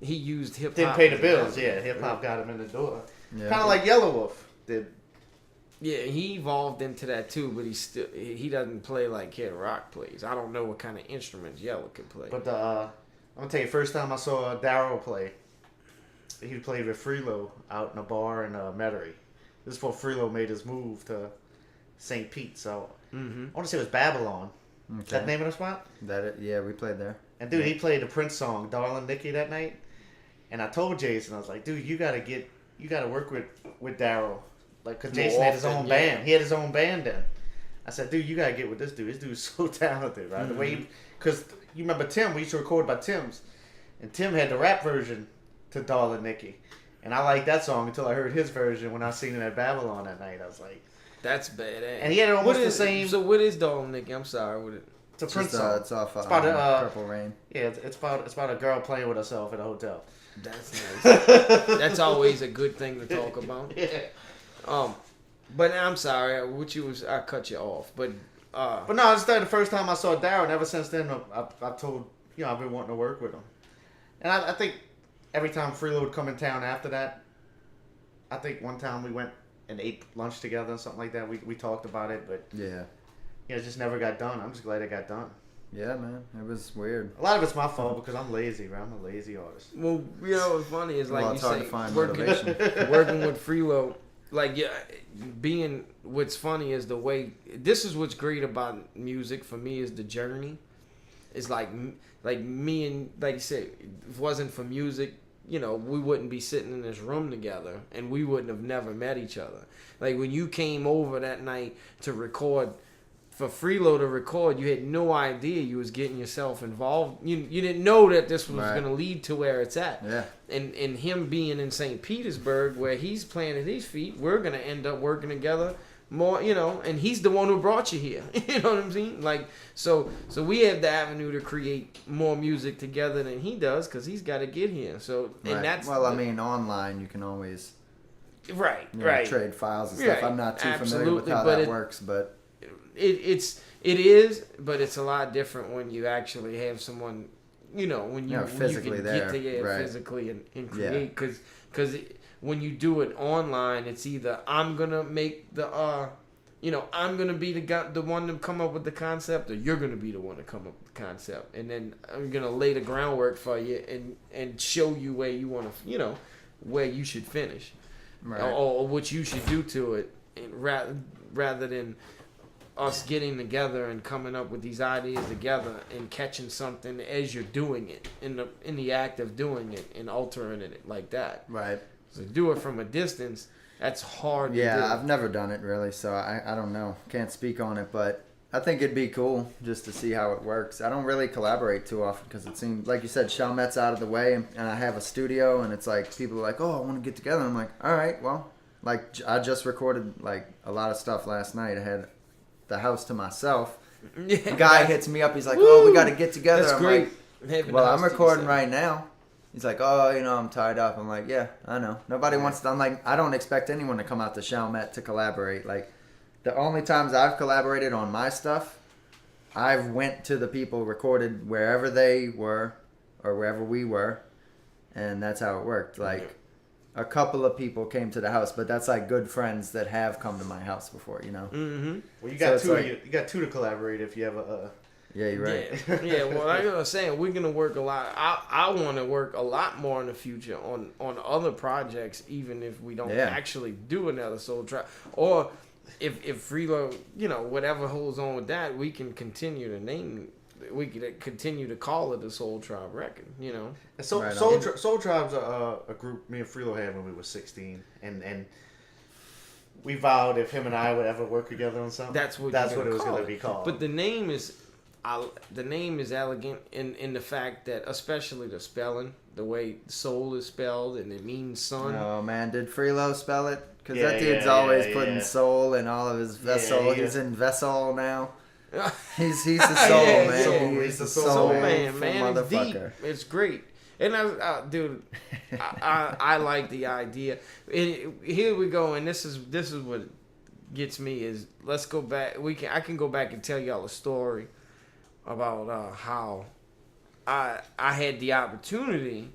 B: he used hip hop.
A: Didn't pay the bills. Yeah, hip hop got him in the door. Yeah. Kind of like Yellow Wolf did.
B: Yeah, he evolved into that too, but he doesn't play like Kid Rock plays. I don't know what kind of instruments Yellow can play.
A: But I'm gonna tell you, first time I saw Darel play, he played with Freelo out in a bar in Metairie. This is before Freelo made his move to St. Pete. So I want to say it was Babylon. Okay. Is that the name of the spot?
C: Yeah, we played there.
A: And dude, he played the Prince song "Darling Nikki" that night. And I told Jason, I was like, dude, you gotta work with Darel. Like, cause Jason had his own band. He had his own band then. I said, dude, you gotta get with this dude. This dude's so talented, right? The way, cause you remember Tim? We used to record by Tim's, and Tim had the rap version to "Darling Nikki," and I liked that song until I heard his version when I seen him at Babylon that night. I was like,
B: that's badass.
A: And he had almost the same.
B: So what is "Darling Nikki"? I'm sorry, what it?
A: It's a Prince song.
C: It's off Purple Rain.
A: Yeah, it's about a girl playing with herself at a hotel.
B: That's nice. That's always a good thing to talk about.
A: Yeah.
B: But I'm sorry, I cut you off. But
A: no, it's the first time I saw Darel, and ever since then, I told I've been wanting to work with him, and I think every time Freelo would come in town after that, I think one time we went and ate lunch together and something like that. We talked about it, but it just never got done. I'm just glad it got done.
C: Yeah, man, it was weird.
A: A lot of it's my fault because I'm lazy, right? I'm a lazy artist.
B: Well, what's funny is like
C: it's hard to find
B: working with Freelo. Like what's funny is the way. This is what's great about music for me is the journey. It's like me and like you said, if it wasn't for music, we wouldn't be sitting in this room together, and we wouldn't have never met each other. Like when you came over that night to record. For Freelo to record, you had no idea you was getting yourself involved. You didn't know that this was going to lead to where it's at.
C: Yeah.
B: And him being in St. Petersburg, where he's planted his feet, we're going to end up working together more, and he's the one who brought you here. You know what I'm saying? Like, so we have the avenue to create more music together than he does because he's got to get here. So, and that's...
C: Well, online you can always...
B: Right.
C: Trade files and stuff. I'm not too familiar with how that works, but...
B: It is, but it's a lot different when you actually have someone, when you
C: physically
B: can
C: there,
B: get together physically and create. Because when you do it online, it's either I'm gonna make the I'm gonna be the one to come up with the concept, or you're gonna be the one to come up with the concept, and then I'm gonna lay the groundwork for you and show you where you want to where you should finish,
C: right.
B: or what you should do to it, and rather than us getting together and coming up with these ideas together and catching something as you're doing it in the act of doing it and altering it like that.
C: Right.
B: So do it from a distance. That's hard.
C: Yeah,
B: to do.
C: I've never done it really, so I don't know. Can't speak on it, but I think it'd be cool just to see how it works. I don't really collaborate too often because it seems like you said, Chalmette's out of the way, and I have a studio, and it's like people are like, "Oh, I want to get together." I'm like, "All right, well." Like, I just recorded, like, a lot of stuff last night. I had the house to myself.
B: Yeah,
C: the guy hits me up. He's like, "Oh, we got to get together."
B: That's
C: I'm
B: great.
C: like, "Well, I'm recording right now." He's like, "Oh, I'm tied up." I'm like, "Yeah, I know. Nobody wants to." I'm like, I don't expect anyone to come out to Chalmette to collaborate. Like, the only times I've collaborated on my stuff, I've went to the people, recorded wherever they were or wherever we were, and that's how it worked. Like, a couple of people came to the house, but that's like good friends that have come to my house before,
B: Mm-hmm.
A: Well, you got you got two to collaborate if you have a.
C: Yeah, you're right.
B: Yeah, well, like I was saying, we're gonna work a lot. I want to work a lot more in the future on other projects, even if we don't actually do another Sol Trybe, or if Freelo, whatever holds on with that, we can continue to name. We could continue to call it the Sol Trybe record,
A: And Sol Trybe's a group me and Freelo had when we were 16, and we vowed if him and I would ever work together on something, that's what it was going to be called.
B: But the name is elegant in the fact that, especially the spelling, the way soul is spelled, and it means son.
C: Oh man, did Freelo spell it? Because that dude's always putting soul in all of his vessel. Yeah. He's in vessel now. He's the soul, man.
B: He's the soul man. It's deep. It's great. And dude, I like the idea. And here we go, and this is what gets me is, let's go back. I can go back and tell y'all a story about how I had the opportunity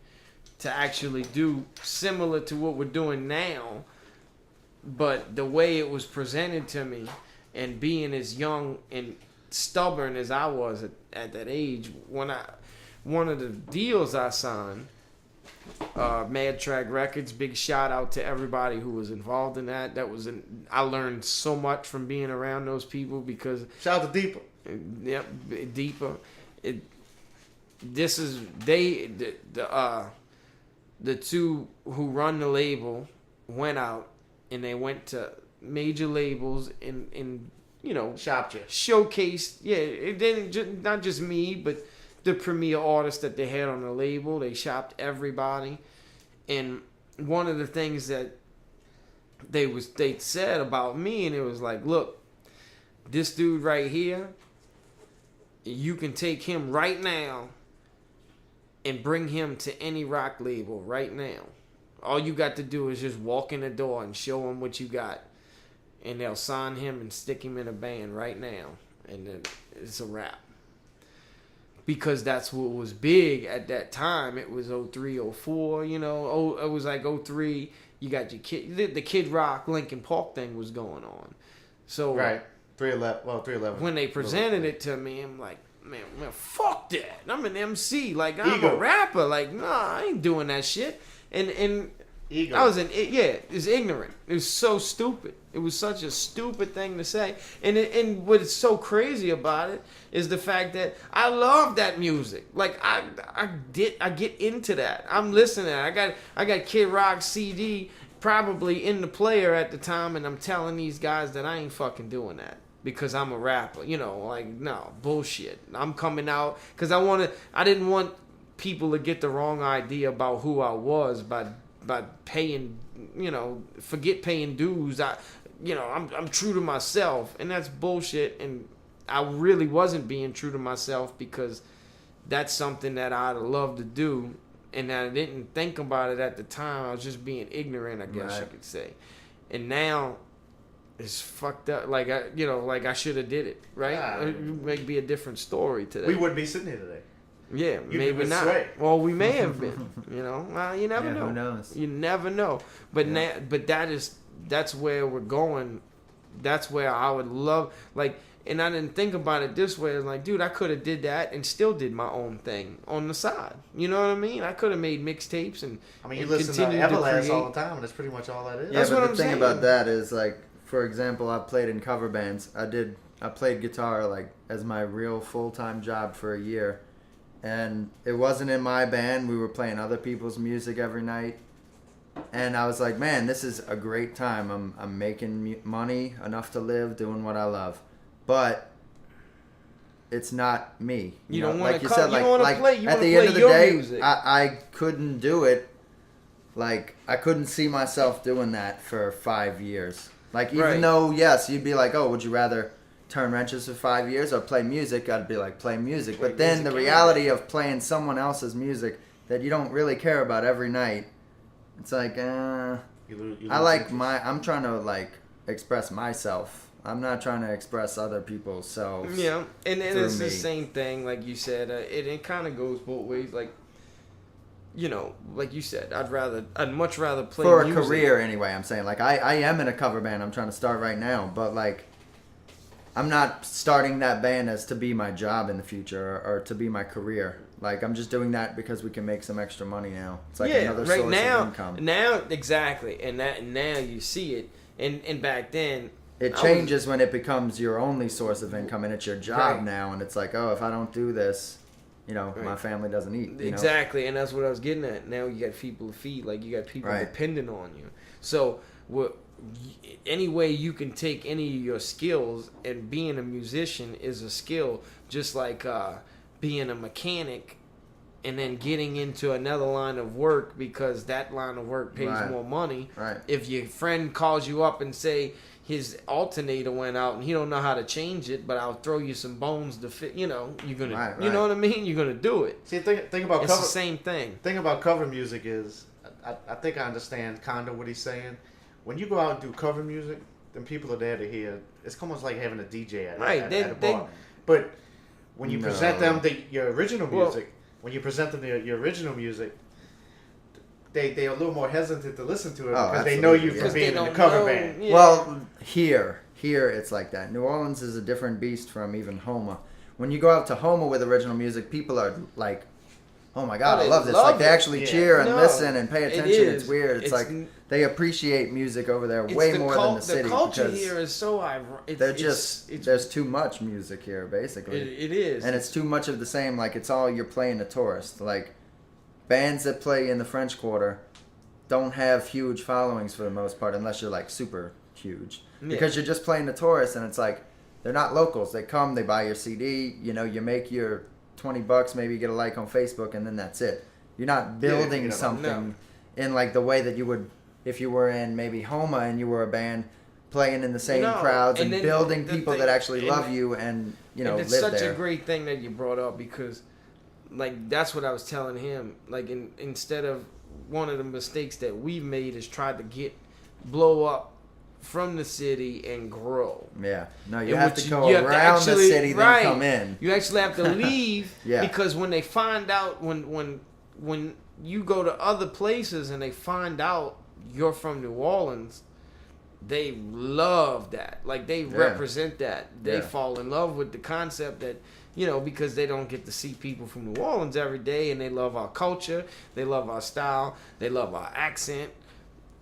B: to actually do similar to what we're doing now, but the way it was presented to me, and being as young and stubborn as I was at that age, one of the deals I signed, Mad Track Records, big shout out to everybody who was involved in that. I learned so much from being around those people, because
A: shout out to Deeper.
B: Yep, Deeper. The two who run the label went out and they went to major labels and
A: shopped you,
B: showcased. Yeah, it didn't not just me, but the premier artists that they had on the label. They shopped everybody, and one of the things that they said about me, and it was like, look, this dude right here, you can take him right now and bring him to any rock label right now. All you got to do is just walk in the door and show them what you got, and they'll sign him and stick him in a band right now, and then it's a wrap. Because that's what was big at that time. It was 03, 04, it was like 03. You got your the Kid Rock, Linkin Park thing was going on. So
A: right, 311.
B: When they presented it to me, I'm like, man, fuck that. I'm an MC. Like, I'm a rapper. Like, nah, I ain't doing that shit. And
A: Ego.
B: I was it's ignorant. It was so stupid. It was such a stupid thing to say. And what's so crazy about it is the fact that I love that music. Like, I get into that. I'm listening. I got Kid Rock CD probably in the player at the time, and I'm telling these guys that I ain't fucking doing that because I'm a rapper. No, bullshit. I'm coming out because I didn't want people to get the wrong idea about who I was by paying, forget paying dues. I'm true to myself, and that's bullshit. And I really wasn't being true to myself because that's something that I'd love to do, and I didn't think about it at the time. I was just being ignorant, I guess you could say. And now it's fucked up. Like I should have did it, right? It may be a different story today.
A: We wouldn't be sitting here today.
B: Yeah, maybe not. Straight. Well, we may have been. You never know.
C: Who knows?
B: You never know. But that's where we're going. That's where I would love. Like, And I didn't think about it this way. I was like, dude, I could have did that and still did my own thing on the side. You know what I mean? I could have made mixtapes and
A: you listen to Everlast all the time, and that's pretty much all that is.
C: Yeah, but the thing about that is, like, for example, I played in cover bands. I played guitar, like, as my real full-time job for a year. And it wasn't in my band. We were playing other people's music every night. And I was like, man, this is a great time. I'm making money enough to live, doing what I love. But it's not me.
B: You don't want to
C: play. At the end of the day, I couldn't do it. Like, I couldn't see myself doing that for 5 years. Like, even though, yes, you'd be like, oh, would you rather turn wrenches for 5 years or play music? I'd be like, play music. But then the reality of playing someone else's music that you don't really care about every night, it's like, I'm trying to, like, express myself. I'm not trying to express other people's selves.
B: Yeah, and it's the same thing, like you said. It kind of goes both ways. Like, you know, like you said, I'd much rather play
C: for
B: music.
C: A career anyway. I'm saying, like, I am in a cover band. I'm trying to start right now, but like, I'm not starting that band as to be my job in the future or to be my career. Like, I'm just doing that because we can make some extra money now. It's like another source of income.
B: Now, exactly, and now you see it, and back then.
C: It changes when it becomes your only source of income and it's your job now, and it's like, oh, if I don't do this, you know, my family doesn't eat.
B: Exactly, and that's what I was getting at. Now you got people to feed, like you got people dependent on you. So, any way you can take any of your skills, and being a musician is a skill, just like being a mechanic and then getting into another line of work because that line of work pays more money.
C: Right.
B: If your friend calls you up and say his alternator went out and he don't know how to change it, but I'll throw you some bones to fit, you know, you're gonna, you know what I mean? You're gonna do it.
A: See, think about
B: it's the same thing.
A: Thing about cover music is, I think I understand kind of what he's saying. When you go out and do cover music, then people are there to hear. It's almost like having a DJ at a bar. But when you present them your original music, they're a little more hesitant to listen to it because they know you from being in the cover band.
C: Yeah. Well, here it's like that. New Orleans is a different beast from even Houma. When you go out to Houma with original music, people are like, oh my God, I love this. Like, they actually cheer and listen and pay attention. It's weird. It's like they appreciate music over there way more than the city.
B: The culture here is so
C: there's too much music here, basically.
B: It is.
C: And it's too much of the same. Like, it's all you're playing a tourist. Like, bands that play in the French Quarter don't have huge followings for the most part unless you're like super huge. Because you're just playing the tourists, and it's like they're not locals. They come, they buy your CD, you know, you make your $20, maybe you get a like on Facebook, and then that's it. You're not building something in like the way that you would if you were in maybe Houma and you were a band playing in the same crowds and building people that actually love you and, you know, live there.
B: It's such a great thing that you brought up because, like, that's what I was telling him. Like, instead of one of the mistakes that we've made is try to blow up from the city and grow.
C: Yeah. No, you have to go around the city, then come in.
B: You actually have to leave because when they find out, when you go to other places and they find out you're from New Orleans, they love that. Like, they represent that. They fall in love with the concept that, you know, because they don't get to see people from New Orleans every day, and they love our culture, they love our style, they love our accent,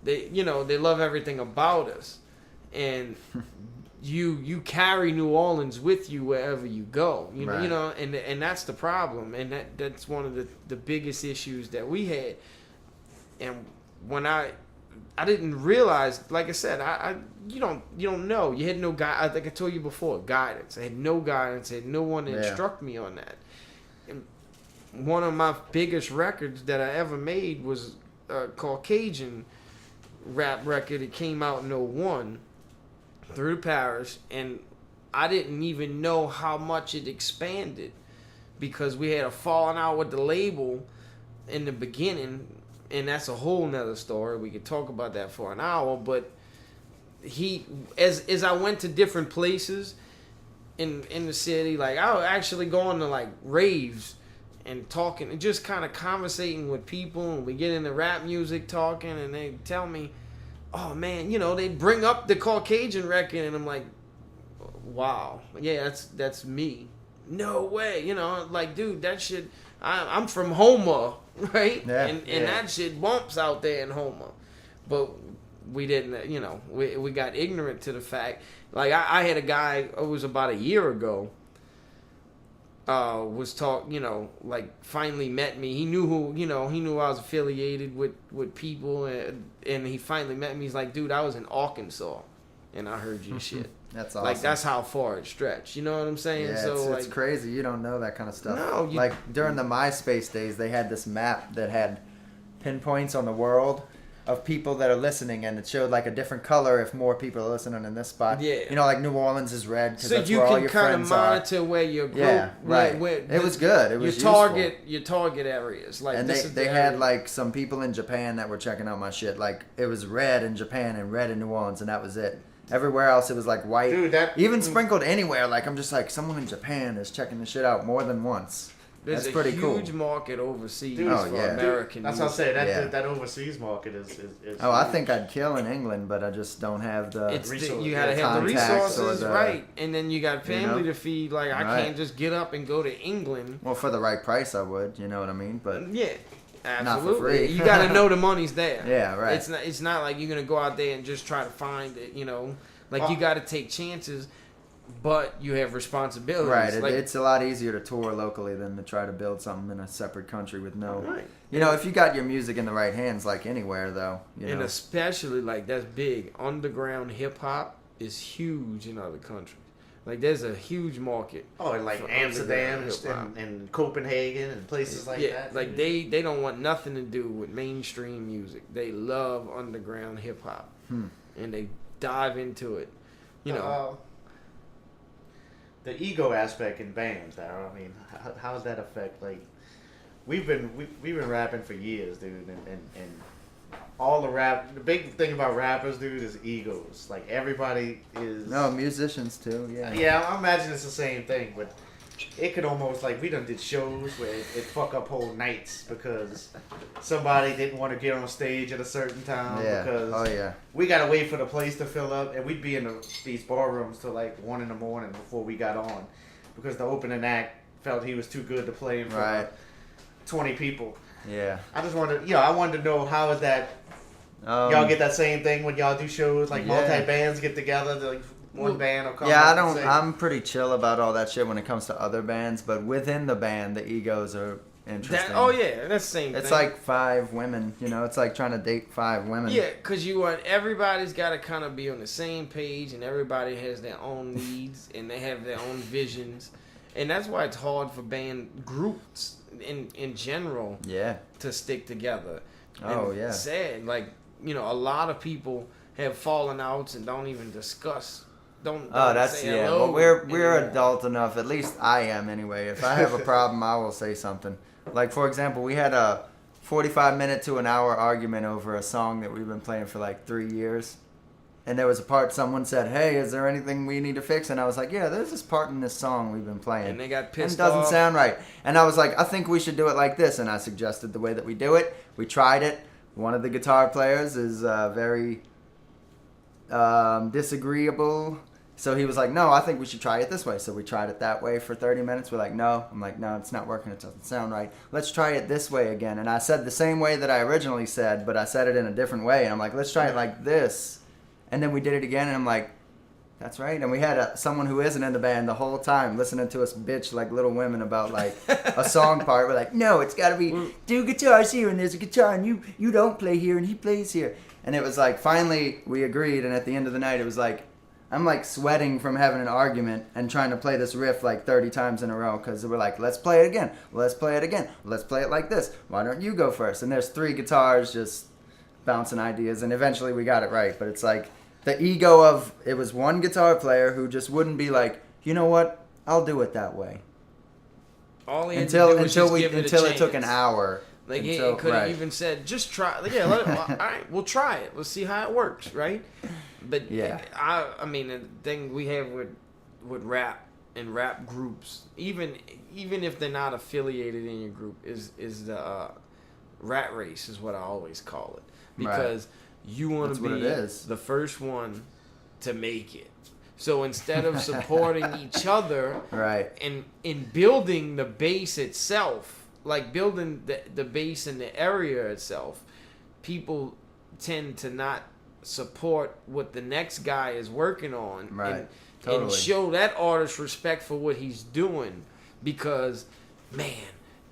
B: they love everything about us, and you carry New Orleans with you wherever you go, you know, and that's the problem, and that's one of the biggest issues that we had, and when I didn't realize, like I said, you don't know. You had no guy. I think I told you before, guidance. I had no guidance. I had no one to instruct me on that. And one of my biggest records that I ever made was a Caucasian rap record. It came out in 2001 through the parish, and I didn't even know how much it expanded because we had a falling out with the label in the beginning. And that's a whole nother story. We could talk about that for an hour. But as I went to different places in the city, like I was actually going to like raves and talking and just kind of conversating with people. And we get into rap music talking, and they tell me, "Oh man, you know," they bring up the Caucasian record, and I'm like, wow, yeah, that's me. No way, you know, like, dude, that shit. I'm from Houma, right?
C: Yeah.
B: And that shit bumps out there in Houma, but we didn't, you know, we got ignorant to the fact. Like I had a guy, it was about a year ago. You know, like finally met me. He knew he knew I was affiliated with people, and he finally met me. He's like, dude, I was in Arkansas, and I heard your shit.
C: That's awesome.
B: Like, that's how far it stretched. You know what I'm saying?
C: Yeah,
B: so
C: it's crazy. You don't know that kind of stuff.
B: No,
C: like during the MySpace days, they had this map that had pinpoints on the world of people that are listening, and it showed like a different color if more people are listening in this spot.
B: Yeah.
C: You know, like New Orleans is red because
B: so
C: that's
B: you
C: where all
B: can
C: your
B: kind of
C: friends
B: monitor
C: are.
B: where your group.
C: Yeah, right. It was good. It was
B: your target areas. Like,
C: and they had like some people in Japan that were checking out my shit. Like it was red in Japan and red in New Orleans, and that was it. Everywhere else it was like white.
A: Dude,
C: even sprinkled anywhere. Like I'm just like, someone in Japan is checking the shit out more than once.
B: There's
C: That's pretty cool.
B: Huge market overseas
A: Dude,
B: for American.
A: That's what I say. That overseas market is
C: Oh, I think I'd kill in England, but I just don't have the
B: resources. You gotta have the resources, right? And then you got family to feed. Like I can't just get up and go to England.
C: Well, for the right price, I would. You know what I mean? But
B: yeah. Absolutely.
C: Not for free.
B: You gotta know the money's there.
C: Yeah, right.
B: It's not like you're gonna go out there and just try to find it. You know, like you gotta take chances. But you have responsibilities.
C: Right.
B: Like,
C: it's a lot easier to tour locally than to try to build something in a separate country with no...
B: Right.
C: You know, if you got your music in the right hands, like anywhere, though.
B: And especially, like, that's big. Underground hip-hop is huge in other countries. Like, there's a huge market.
A: Oh, like Amsterdam and Copenhagen and places like that.
B: Like, they don't want nothing to do with mainstream music. They love underground hip-hop. And they dive into it. You know...
A: the ego aspect in bands, Darel. I mean, how does that affect? Like, we've been rapping for years, dude, and all the rap. The big thing about rappers, dude, is egos. Like everybody is.
C: No, musicians too. Yeah.
A: Yeah, I imagine it's the same thing, but it could almost like we done did shows where it fuck up whole nights because somebody didn't want to get on stage at a certain time because we gotta wait for the place to fill up, and we'd be in these bar rooms till like 1 a.m. before we got on because the opening act felt he was too good to play in front of 20 people.
C: Yeah.
A: I just wanted, I wanted to know how is that. Y'all get that same thing when y'all do shows like multi bands get together to, like, one band will come.
C: Yeah, I'm pretty chill about all that shit when it comes to other bands, but within the band, the egos are interesting.
B: That's the same thing.
C: It's like 5 women, you know. It's like trying to date 5 women.
B: Yeah, because everybody's got to kind of be on the same page, and everybody has their own needs, and they have their own visions, and that's why it's hard for band groups in general. To stick together. It's sad, like, a lot of people have fallen outs and don't even discuss.
C: Well, we're adult enough. At least I am anyway. If I have a problem, I will say something. Like, for example, we had a 45-minute to an hour argument over a song that we've been playing for like 3 years. And there was a part someone said, "Hey, is there anything we need to fix?" And I was like, "Yeah, there's this part in this song we've been playing."
B: And they got pissed
C: off. It doesn't sound right. And I was like, "I think we should do it like this." And I suggested the way that we do it. We tried it. One of the guitar players is very disagreeable. So he was like, "No, I think we should try it this way." So we tried it that way for 30 minutes. We're like, "No." I'm like, "No, it's not working. It doesn't sound right. Let's try it this way again." And I said the same way that I originally said, but I said it in a different way. And I'm like, "Let's try it like this." And then we did it again, and I'm like, "That's right." And we had someone who isn't in the band the whole time listening to us bitch like little women about like a song part. We're like, "No, it's got to be 2 guitars here, and there's a guitar, and you don't play here, and he plays here." And it was like, finally, we agreed, and at the end of the night, it was like, I'm like sweating from having an argument and trying to play this riff like 30 times in a row because we're like, "Let's play it again. Let's play it again. Let's play it like this. Why don't you go first?" And there's 3 guitars just bouncing ideas, and eventually we got it right. But it's like the ego of it was one guitar player who just wouldn't be like, "You know what? I'll do it that way."
B: All he had to do was just give it a
C: until
B: chance.
C: it took an hour.
B: Like he could have even said, "Just try." Like, all right, we'll try it. Let's see how it works, right? But I mean, the thing we have with rap and rap groups, even if they're not affiliated in your group, is the rat race is what I always call it, because you want to be the first one to make it. So instead of supporting each other,
C: right,
B: and in building the base itself, like building the base in the area itself, people tend to not support what the next guy is working on,
C: right,
B: and show that artist respect for what he's doing, because, man,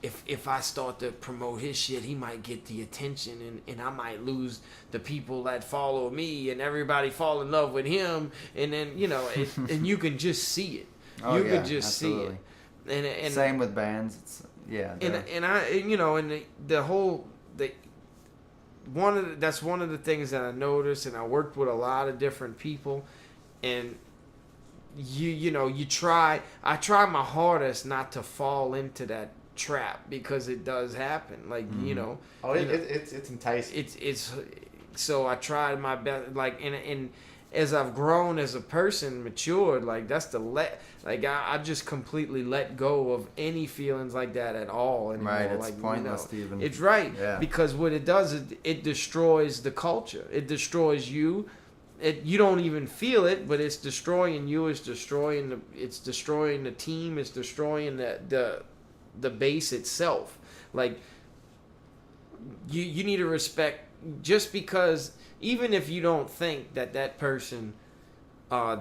B: if I start to promote his shit, he might get the attention, and I might lose the people that follow me, and everybody fall in love with him, and then, you know, and you can just see it. You can just
C: absolutely.
B: see it. And
C: same with bands. It's,
B: and I, you know, and the whole, that's one of the things that I noticed, and I worked with a lot of different people, and I try my hardest not to fall into that trap, because it does happen, like, you know.
A: It's enticing.
B: It's so I tried my best, like, and as I've grown as a person, matured, like, that's I just completely let go of any feelings like that at all anymore.
C: Right, it's
B: like,
C: pointless to even.
B: It's right, because what it does is it destroys the culture. It destroys you. You don't even feel it, but it's destroying you. It's destroying the team. It's destroying the base itself. Like, you need to respect, just because, even if you don't think that person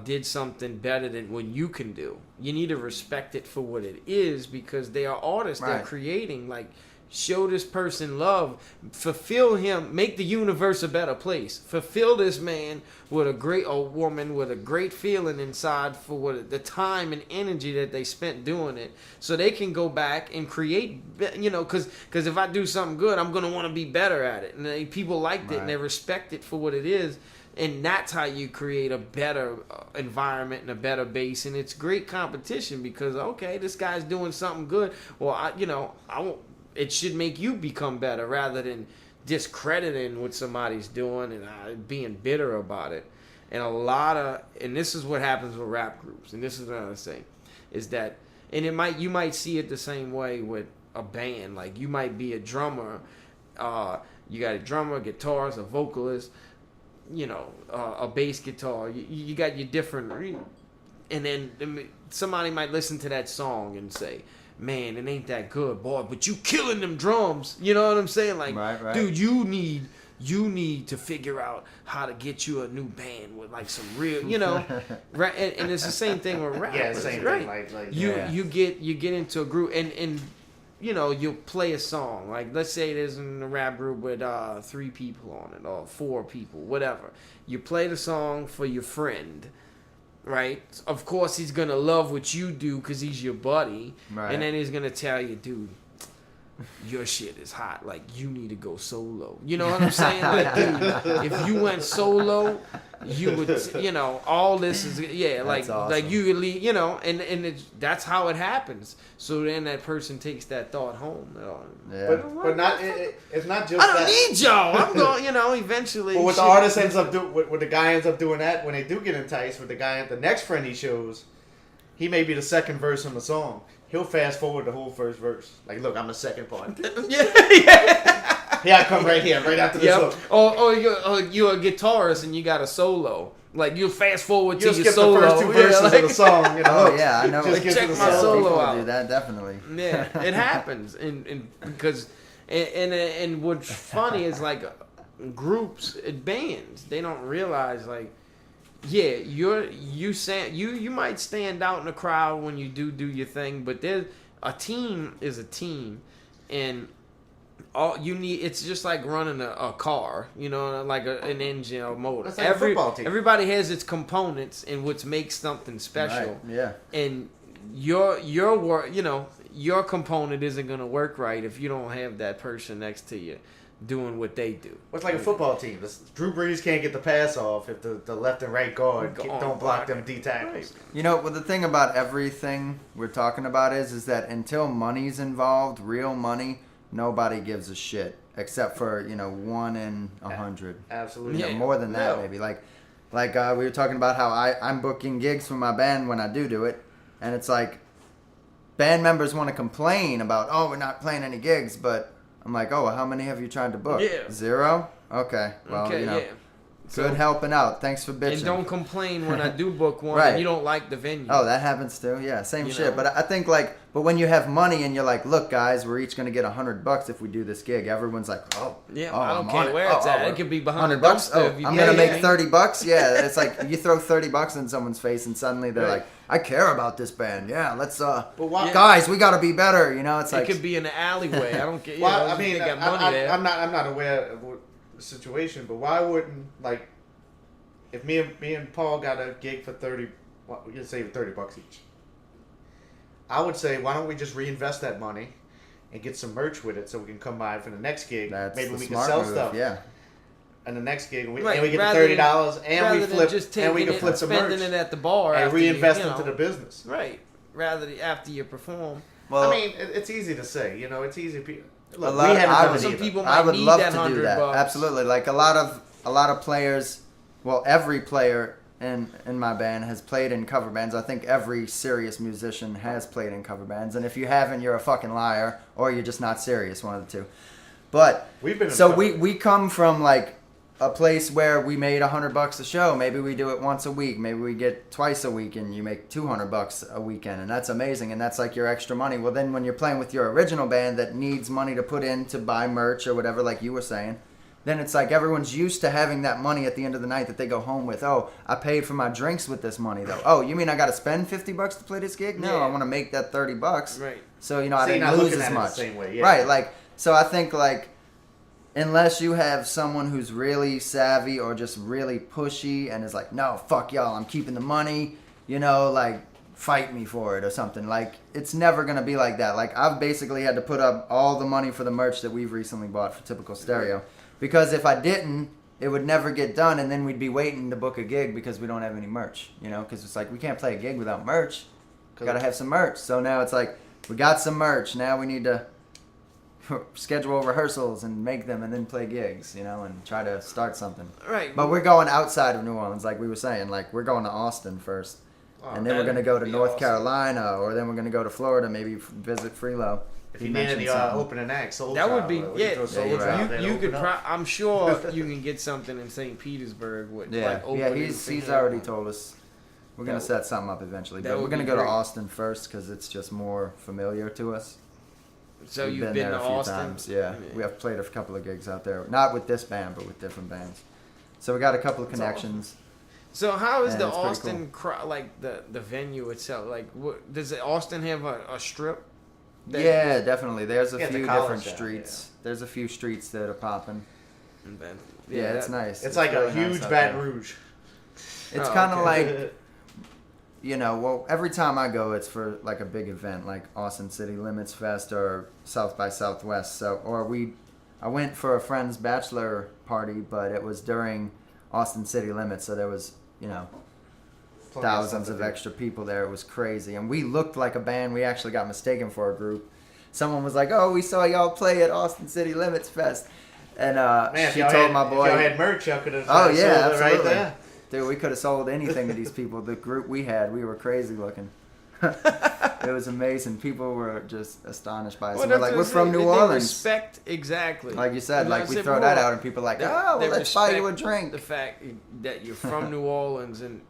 B: did something better than what you can do, you need to respect it for what it is, because they are artists. Right. They're creating. Like, show this person love, fulfill him, make the universe a better place. Fulfill this man with a woman with a great feeling inside for the time and energy that they spent doing it, so they can go back and create, you know, because if I do something good, I'm going to want to be better at it, and people liked it, and they respect it for what it is, and that's how you create a better environment and a better base. And it's great competition, because, okay, this guy's doing something good, well, it should make you become better, rather than discrediting what somebody's doing and being bitter about it. And this is what happens with rap groups. And this is another thing, is that, and you might see it the same way with a band. Like, you might be a drummer, you got a drummer, a guitarist, a vocalist, you know, a bass guitar. You got your different, and then somebody might listen to that song and say, man, it ain't that good, boy, but you killing them drums. You know what I'm saying? Like,
C: right.
B: Dude, you need to figure out how to get you a new band with, like, some real, you know, right? And it's the same thing with rap.
A: Yeah, same
B: right?
A: thing. Like
B: you get into a group, and you know, you'll play a song. Like, let's say there's a rap group with 3 people on it, or 4 people, whatever. You play the song for your friend. Right? Of course, he's going to love what you do because he's your buddy. Right. And then he's going to tell you, dude, your shit is hot. Like, you need to go solo. You know what I'm saying? Like, dude, if you went solo, you would, you know, all this is, like, awesome. Like, you could leave, you know, and that's how it happens. So then that person takes that thought home.
A: But not, it's not just
B: I don't need y'all. I'm going, you know, eventually.
A: But what the artist ends up doing, what the guy ends up doing that, when they do get enticed with the next friend he shows, he may be the second verse on the song. He'll fast forward the whole first verse. Like, look, I'm the second part. Yeah, I come right here, right after this hook.
B: Or you're a guitarist and you got a solo. Like, you fast forward to your
A: skip
B: solo.
A: The first 2 verses of the song. You know?
C: Oh yeah, I know.
B: Just check my solo out.
C: Do that definitely.
B: Yeah, it happens, and because and what's funny is, like, groups, bands, they don't realize, like, yeah, you might stand out in the crowd when you do your thing, but a team is a team, and all you need, it's just like running a car, you know, like an engine or motor.
A: It's like a football team.
B: Everybody has its components and what makes something special.
C: Right. Yeah.
B: And your work, you know, your component isn't gonna work right if you don't have that person next to you doing what they do.
A: It's like a football team. Drew Brees can't get the pass off if the left and right guard don't block them D tackles.
C: You know, well, the thing about everything we're talking about is that until money's involved, real money, nobody gives a shit except for, you know, 1 in 100.
A: Absolutely.
C: You know, more than that, maybe. Like we were talking about how I'm booking gigs for my band when I do it, and it's like band members want to complain about, oh, we're not playing any gigs, but I'm like, oh, well, how many have you tried to book?
B: Yeah.
C: 0? Okay. Well, you know.
B: Yeah.
C: Good helping out. Thanks for bitching.
B: And don't complain when I do book one
C: Right.
B: and you don't like the venue.
C: Oh, that happens too. Yeah, same
B: You
C: shit.
B: know?
C: But I think but when you have money and you're like, look, guys, we're each gonna get $100 if we do this gig. Everyone's like, I
B: don't care where it's at. It could be behind
C: $100.
B: the dumpster.
C: Oh,
B: if you
C: I'm
B: get
C: gonna
B: it.
C: make $30. Yeah, it's like you throw $30 in someone's face and suddenly they're like, I care about this band. Yeah, let's guys, we gotta be better. You know, it's like
B: it could be in the alleyway. I don't care.
A: Well, I mean,
B: they got money there.
A: I'm not aware of the situation, but why wouldn't if me and Paul got a gig for we could say $30 each. I would say, why don't we just reinvest that money and get some merch with it so we can come by for the next gig. Maybe we can sell stuff.
C: Yeah.
A: And the next gig, and we
B: Right,
A: get the
B: rather
A: $30, and we flip,
B: just
A: and we can
B: taking
A: flip
B: it,
A: some merch
B: spending it at the bar,
A: and
B: after
A: reinvest
B: you know,
A: into the business.
B: Right. After you perform.
A: Well, I mean, it's easy to say. You know, it's easy. Look,
C: we haven't done it
B: some
C: either.
B: people
C: I
B: might
C: would
B: need
C: love
B: that
C: to do that.
B: $100.
C: Absolutely. Like a lot of players. Well, every player in my band has played in cover bands. I think every serious musician has played in cover bands. And if you haven't, you're a fucking liar, or you're just not serious. One of the two. But we come from like a place where we made $100 a show. Maybe we do it once a week. Maybe we get twice a week, and you make $200 a weekend, and that's amazing. And that's like your extra money. Well, then when you're playing with your original band that needs money to put in to buy merch or whatever, like you were saying, then it's like everyone's used to having that money at the end of the night that they go home with. Oh, I paid for my drinks with this money though. Oh, you mean I got to spend $50 to play this gig? No, I want to make that $30.
B: Right.
C: So I didn't lose as much.
A: The same way, yeah.
C: Right. Like so, I think unless you have someone who's really savvy or just really pushy and is like, no, fuck y'all, I'm keeping the money, fight me for it or something. Like, it's never going to be like that. Like, I've basically had to put up all the money for the merch that we've recently bought for Typical Stereo. Because if I didn't, it would never get done, and then we'd be waiting to book a gig because we don't have any merch, because it's like, we can't play a gig without merch. Got to have some merch. So now it's like, we got some merch, now we need to schedule rehearsals and make them and then play gigs, and try to start something.
B: Right.
C: But we're going outside of New Orleans, like we were saying. Like, we're going to Austin first. And then we're going to go to North Carolina, or then we're going to go to Florida, maybe visit Freelo.
A: If you need any opening acts, Sol
B: that would be,
A: Trybe,
B: you could I'm sure you can get something in St. Petersburg with
C: he's already told us. We're going to set something up eventually. But we're going to go to Austin first because it's just more familiar to us.
B: So
C: We've
B: you've been
C: there
B: to
C: a few
B: Austin?
C: times. Yeah, we have played a couple of gigs out there. Not with this band, but with different bands. So we got a couple of connections.
B: So how is the Austin
C: cool.
B: the venue itself? Like, does Austin have a strip?
C: Yeah, definitely. There's a few different
A: down,
C: streets.
A: Yeah.
C: There's a few streets that are popping.
B: Yeah,
C: it's nice.
A: It's like
C: really
A: a huge
C: nice
A: Baton Rouge.
C: It's kind of like, every time I go, it's for like a big event, like Austin City Limits Fest or South by Southwest. I went for a friend's bachelor party, but it was during Austin City Limits, so there was, thousands of extra people there. It was crazy. And we looked like a band. We actually got mistaken for a group. Someone was like, oh, we saw y'all play at Austin City Limits Fest. And she told my boy.
A: If y'all had merch, y'all could have
C: sold it
A: right there.
C: Dude, we could have sold anything to these people. The group we had, we were crazy looking. It was amazing. People were just astonished by us. We're like, we're from New Orleans.
B: Respect, exactly.
C: Like you said, we throw that out and people are like, let's buy you a drink.
B: The fact that you're from New Orleans and,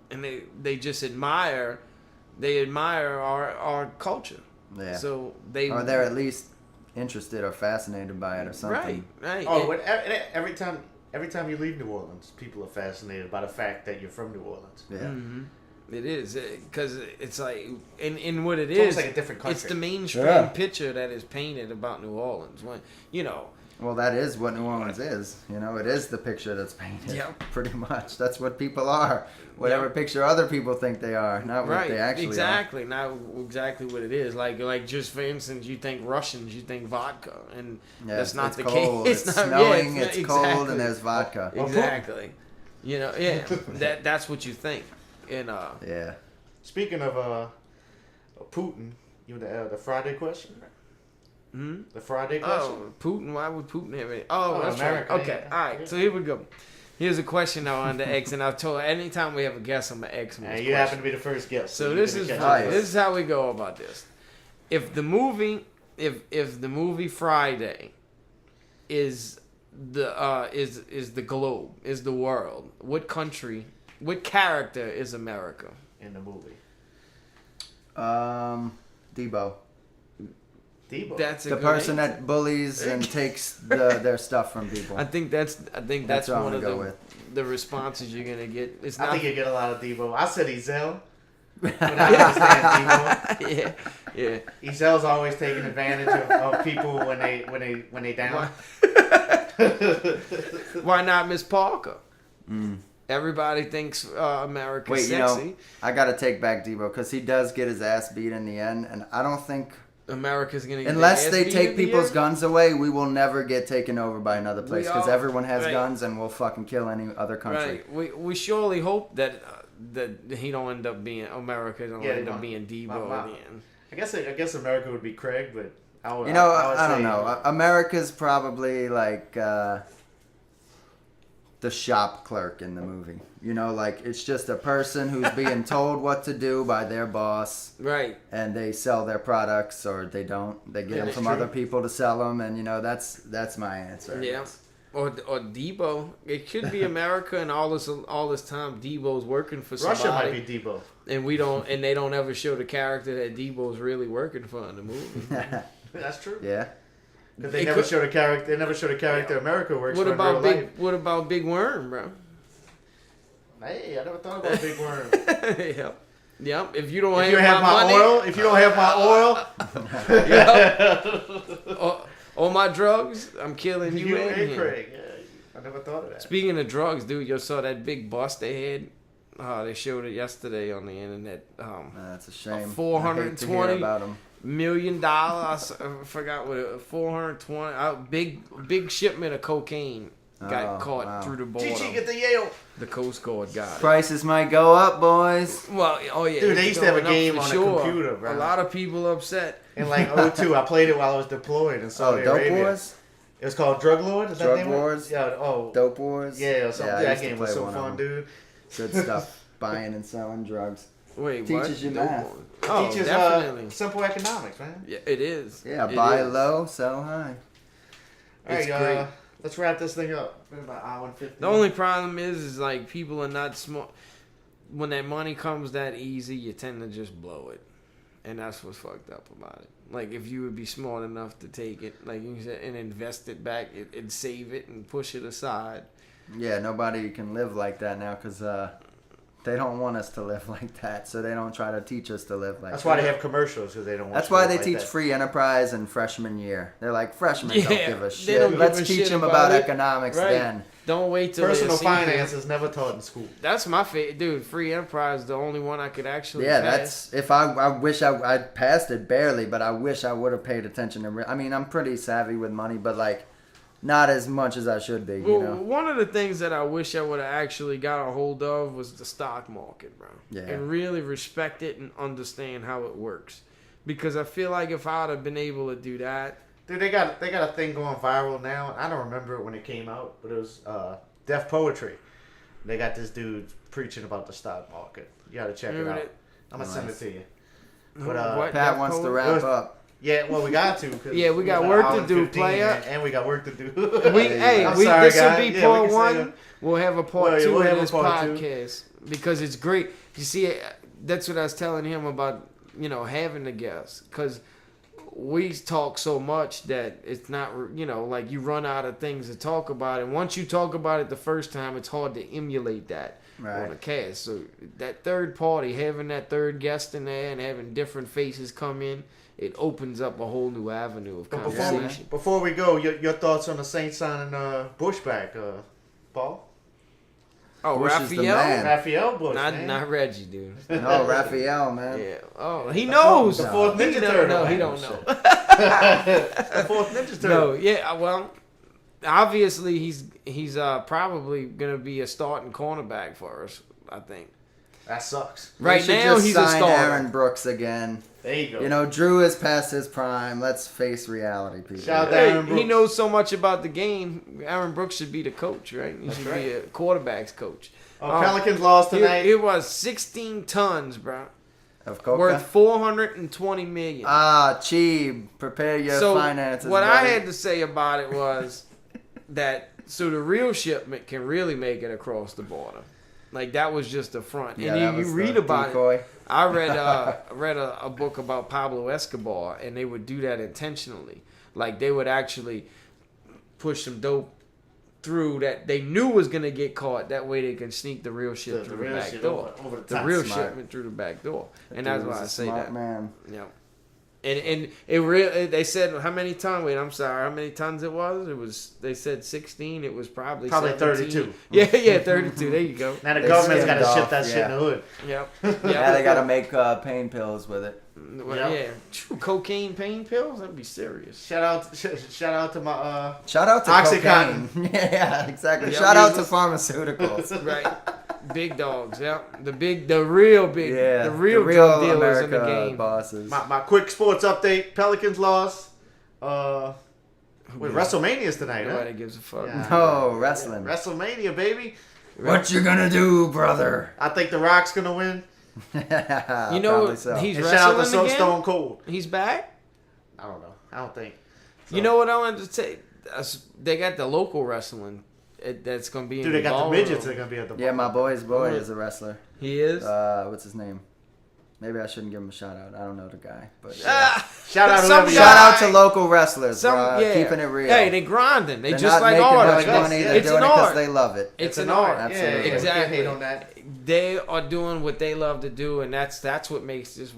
B: and they just admire our culture.
C: Yeah.
B: So
C: or they're at least interested or fascinated by it or something.
B: Right.
A: Oh, every time you leave New Orleans, people are fascinated by the fact that you're from New Orleans.
C: Yeah.
B: Mm-hmm. It is, because it's like, in what it
A: it's
B: is,
A: like a different country.
B: It's the mainstream picture that is painted about New Orleans. When
C: well, that is what New Orleans is. It is the picture that's painted.
B: Yep.
C: Pretty much. That's what people are. Whatever picture other people think they are, not what they actually
B: exactly. Not exactly what it is. Like just for instance, you think Russians, you think vodka, and that's not the
C: cold.
B: case.
C: It's snowing, it's cold, and there's vodka.
B: Exactly. That's what you think. And
A: Speaking of Putin, the Friday question.
B: Hmm?
A: The Friday question.
B: Oh, Putin. Why would Putin have it? Oh, that's
A: America.
B: Right. Okay. All right. So here we go. Here's a question I wanted to ask, and I've told anytime we have a guest, I'm gonna ask him this
A: you happen to be the first guest.
B: So this is how we go about this. If the movie Friday is is the globe, is the world. What country, what character is America
A: in the movie?
C: Debo.
A: Debo.
B: That's
C: the person that bullies and takes their stuff from people.
B: I think that's one of the responses you're gonna get.
A: I think you get a lot of Debo. I said Ezel. But I understand Debo.
B: Yeah.
A: Ezel's always taking advantage of people when they down.
B: Why not Miss Parker? Everybody thinks America's sexy.
C: I gotta take back Debo because he does get his ass beat in the end, and I don't think
B: America's gonna get
C: unless they take people's guns away, we will never get taken over by another place because everyone has guns and we'll fucking kill any other country.
B: Right. We surely hope that he don't end up being America. Don't end up being Debo in the end.
A: I guess America would be Craig, but I
C: don't know. America's probably like the shop clerk in the movie. Like it's just a person who's being told what to do by their boss.
B: Right.
C: And they sell their products or they don't. They get them from other people to sell them, and that's my answer.
B: Yeah. Or Debo. It could be America, and all this time Debo's working for somebody.
A: Russia might be Debo.
B: And they don't ever show the character that Debo's really working for in the movie.
A: That's true.
C: Yeah.
A: Because they never show the character. They never show the character America works for in real life.
B: What about Big Worm, bro?
A: Hey, I never thought about Big Worm.
B: Yep. If you don't have my money,
A: oil, if you don't have my
B: oil, or my drugs, I'm killing you and him.
A: Craig. Yeah, I never thought of that.
B: Speaking of drugs, dude, you saw that big bust they had. They showed it yesterday on the internet.
C: That's a shame.
B: $420 million. I forgot what it. 420. Big shipment of cocaine got caught through the border.
A: Gigi, get the Yale.
B: The Coast Guard got it.
C: Prices might go up, boys.
B: Well,
A: dude, they used to have a game on the computer, bro.
B: A lot of people upset.
A: In like 2002, I played it while I was deployed in Saudi Arabia.
C: Dope Wars?
A: It was called Drug Lord. Is that
C: Drug
A: name?
C: Wars?
A: Yeah.
C: Dope Wars?
A: Yeah. That game was so fun, dude.
C: Good stuff. Buying and selling drugs.
B: Wait,
C: teaches you math.
A: Oh, teaches
B: definitely.
A: Simple economics, man.
B: Yeah, it is.
C: Yeah, buy low, sell high.
A: All right, let's wrap this thing up. It's been about an hour and 15.
B: The only problem is like people are not smart. When that money comes that easy, you tend to just blow it, and that's what's fucked up about it. Like if you would be smart enough to take it, like you said, and invest it back and save it and push it aside.
C: Yeah, nobody can live like that now because they don't want us to live like that, so they don't try to teach us to live like that.
A: That's why they have commercials, because they don't want
C: That's why they teach free enterprise in freshman year. They're like, freshmen don't give a shit. Let's teach them about economics then.
B: Don't wait till
A: personal finance is never taught in school.
B: That's my favorite, dude. Free enterprise is the only one I could actually pass.
C: That's if I wish I passed it barely, but I wish I would have paid attention to. I mean, I'm pretty savvy with money, but like not as much as I should be.
B: One of the things that I wish I would have actually got a hold of was the stock market, bro.
C: Yeah.
B: And really respect it and understand how it works, because I feel like if I'd have been able to do that.
A: Dude, they got a thing going viral now. I don't remember it when it came out, but it was Deaf Poetry. They got this dude preaching about the stock market. You got to check it out. I'm going to send it to you. But
C: Pat wants to wrap up.
A: Yeah, well, we got to.
B: Yeah, we got work to do, player.
A: And we got work to do.
B: This will be part one. We'll have a part two of this podcast because it's great. You see, that's what I was telling him about, having the guests. Because we talk so much that it's not, like you run out of things to talk about. And once you talk about it the first time, it's hard to emulate that on a cast. So that third party, having that third guest in there and having different faces come in, it opens up a whole new avenue of conversation.
A: Before we go, your thoughts on the Saints signing Bush back, Paul?
B: Oh,
C: Bush
A: Raphael Bush,
B: not Reggie, dude.
C: No, Raphael, man.
B: Yeah. Oh, he knows.
A: The fourth Ninja Turtle.
B: No, he don't know.
A: The fourth Ninja Turtle.
B: No, yeah. Well, obviously he's probably gonna be a starting cornerback for us. I think.
A: That sucks.
B: Right now, he's a starter.
C: Aaron Brooks again.
A: There you go.
C: Drew is past his prime. Let's face reality, people.
A: Shout out to Aaron Brooks.
B: He knows so much about the game. Aaron Brooks should be the coach, right? He should be a quarterback's coach.
A: Pelicans lost tonight.
B: It was 16 tons, bro.
C: Of coca?
B: Worth $420 million.
C: Cheap. Prepare your finances.
B: What I had to say about it was that so the real shipment can really make it across the border. Like that was just the front,
C: Yeah,
B: and you read about
C: decoy.
B: it. I read a book about Pablo Escobar, and they would do that intentionally. Like they would actually push some dope through that they knew was gonna get caught. That way they can sneak the real shit through the back door.
A: Over
B: the real shipment through the back door, and that's why I say that.
C: Man.
B: Yeah. And it really, they said how many tons? Wait, I'm sorry. How many tons it was? It was, they said 16. It was probably
A: 32.
B: Yeah, 32. There you go.
A: Now the government's got to ship that shit in the hood.
B: Yep.
C: Yeah, they got to make pain pills with it.
B: Well, yeah. True. Cocaine pain pills? That'd be serious.
A: Shout out to my
C: shout out to
A: Oxycontin.
C: Cocaine. Yeah, exactly.
B: Yep.
C: Shout out to pharmaceuticals.
B: Right. Big dogs, yeah. The real big,
C: yeah,
B: the real drug dealers in the game.
C: Bosses.
A: My quick sports update: Pelicans lost. WrestleMania's tonight,
B: Nobody
A: huh?
B: gives a fuck.
A: Yeah.
C: No, wrestling.
A: WrestleMania, baby.
C: What you gonna do, brother?
A: I think The Rock's gonna win.
B: You know,
C: so.
B: he's
A: And shout out
B: wrestling
A: to
B: again.
A: Stone Cold.
B: He's back.
A: I don't know. I don't think. So.
B: You know what I wanted to say? They got the local wrestling that's gonna be.
A: Dude,
B: in
A: they
B: the
A: got the
B: ballroom.
A: midgets that are gonna be at the
C: Yeah, my boy's boy is a wrestler.
B: He is.
C: What's his name? Maybe I shouldn't give him a shout out. I don't know the guy, but
A: shout out
B: some
A: whoever.
C: shout out to local wrestlers, bro.
B: yeah.
C: Keeping it real.
B: Hey, they grinding. They
C: They're
B: just
C: not
B: like
C: making
B: artists.
C: much money. They're
B: It's
C: doing
B: an
C: it because
B: art.
C: they love it.
B: It's an art.
C: Absolutely.
A: Yeah,
B: Exactly.
A: Hate on that.
B: They are doing what they love to do, and that's what makes this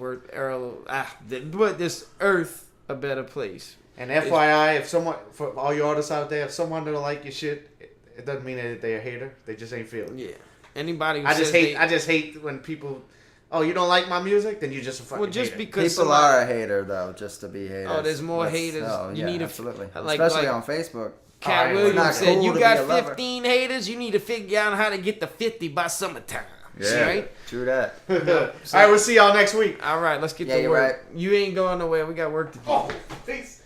B: this earth a better place.
A: And FYI, if someone, for all you artists out there, if someone don't like your shit, it doesn't mean that they're a hater. They just ain't feeling it.
B: Yeah. Anybody who
A: I
B: says
A: just hate when people, oh, you don't like my music, then you're just a fucking hater.
B: because
C: People are a hater though, just to be haters.
B: Oh, there's more haters. You need
C: absolutely,
B: like
C: especially on Facebook.
B: Cat
A: Alright,
B: Williams said,
C: cool
B: "You
C: to
B: got
C: be a lover."
B: 15 haters. You need to figure out how to get the 50 by summertime."
C: Yeah,
B: Right?
C: true that.
A: All right, we'll see y'all next week.
B: All right, let's get
C: Yeah,
B: to
C: you're
B: work.
C: right.
B: You ain't going nowhere. We got work to do.
A: Oh, peace.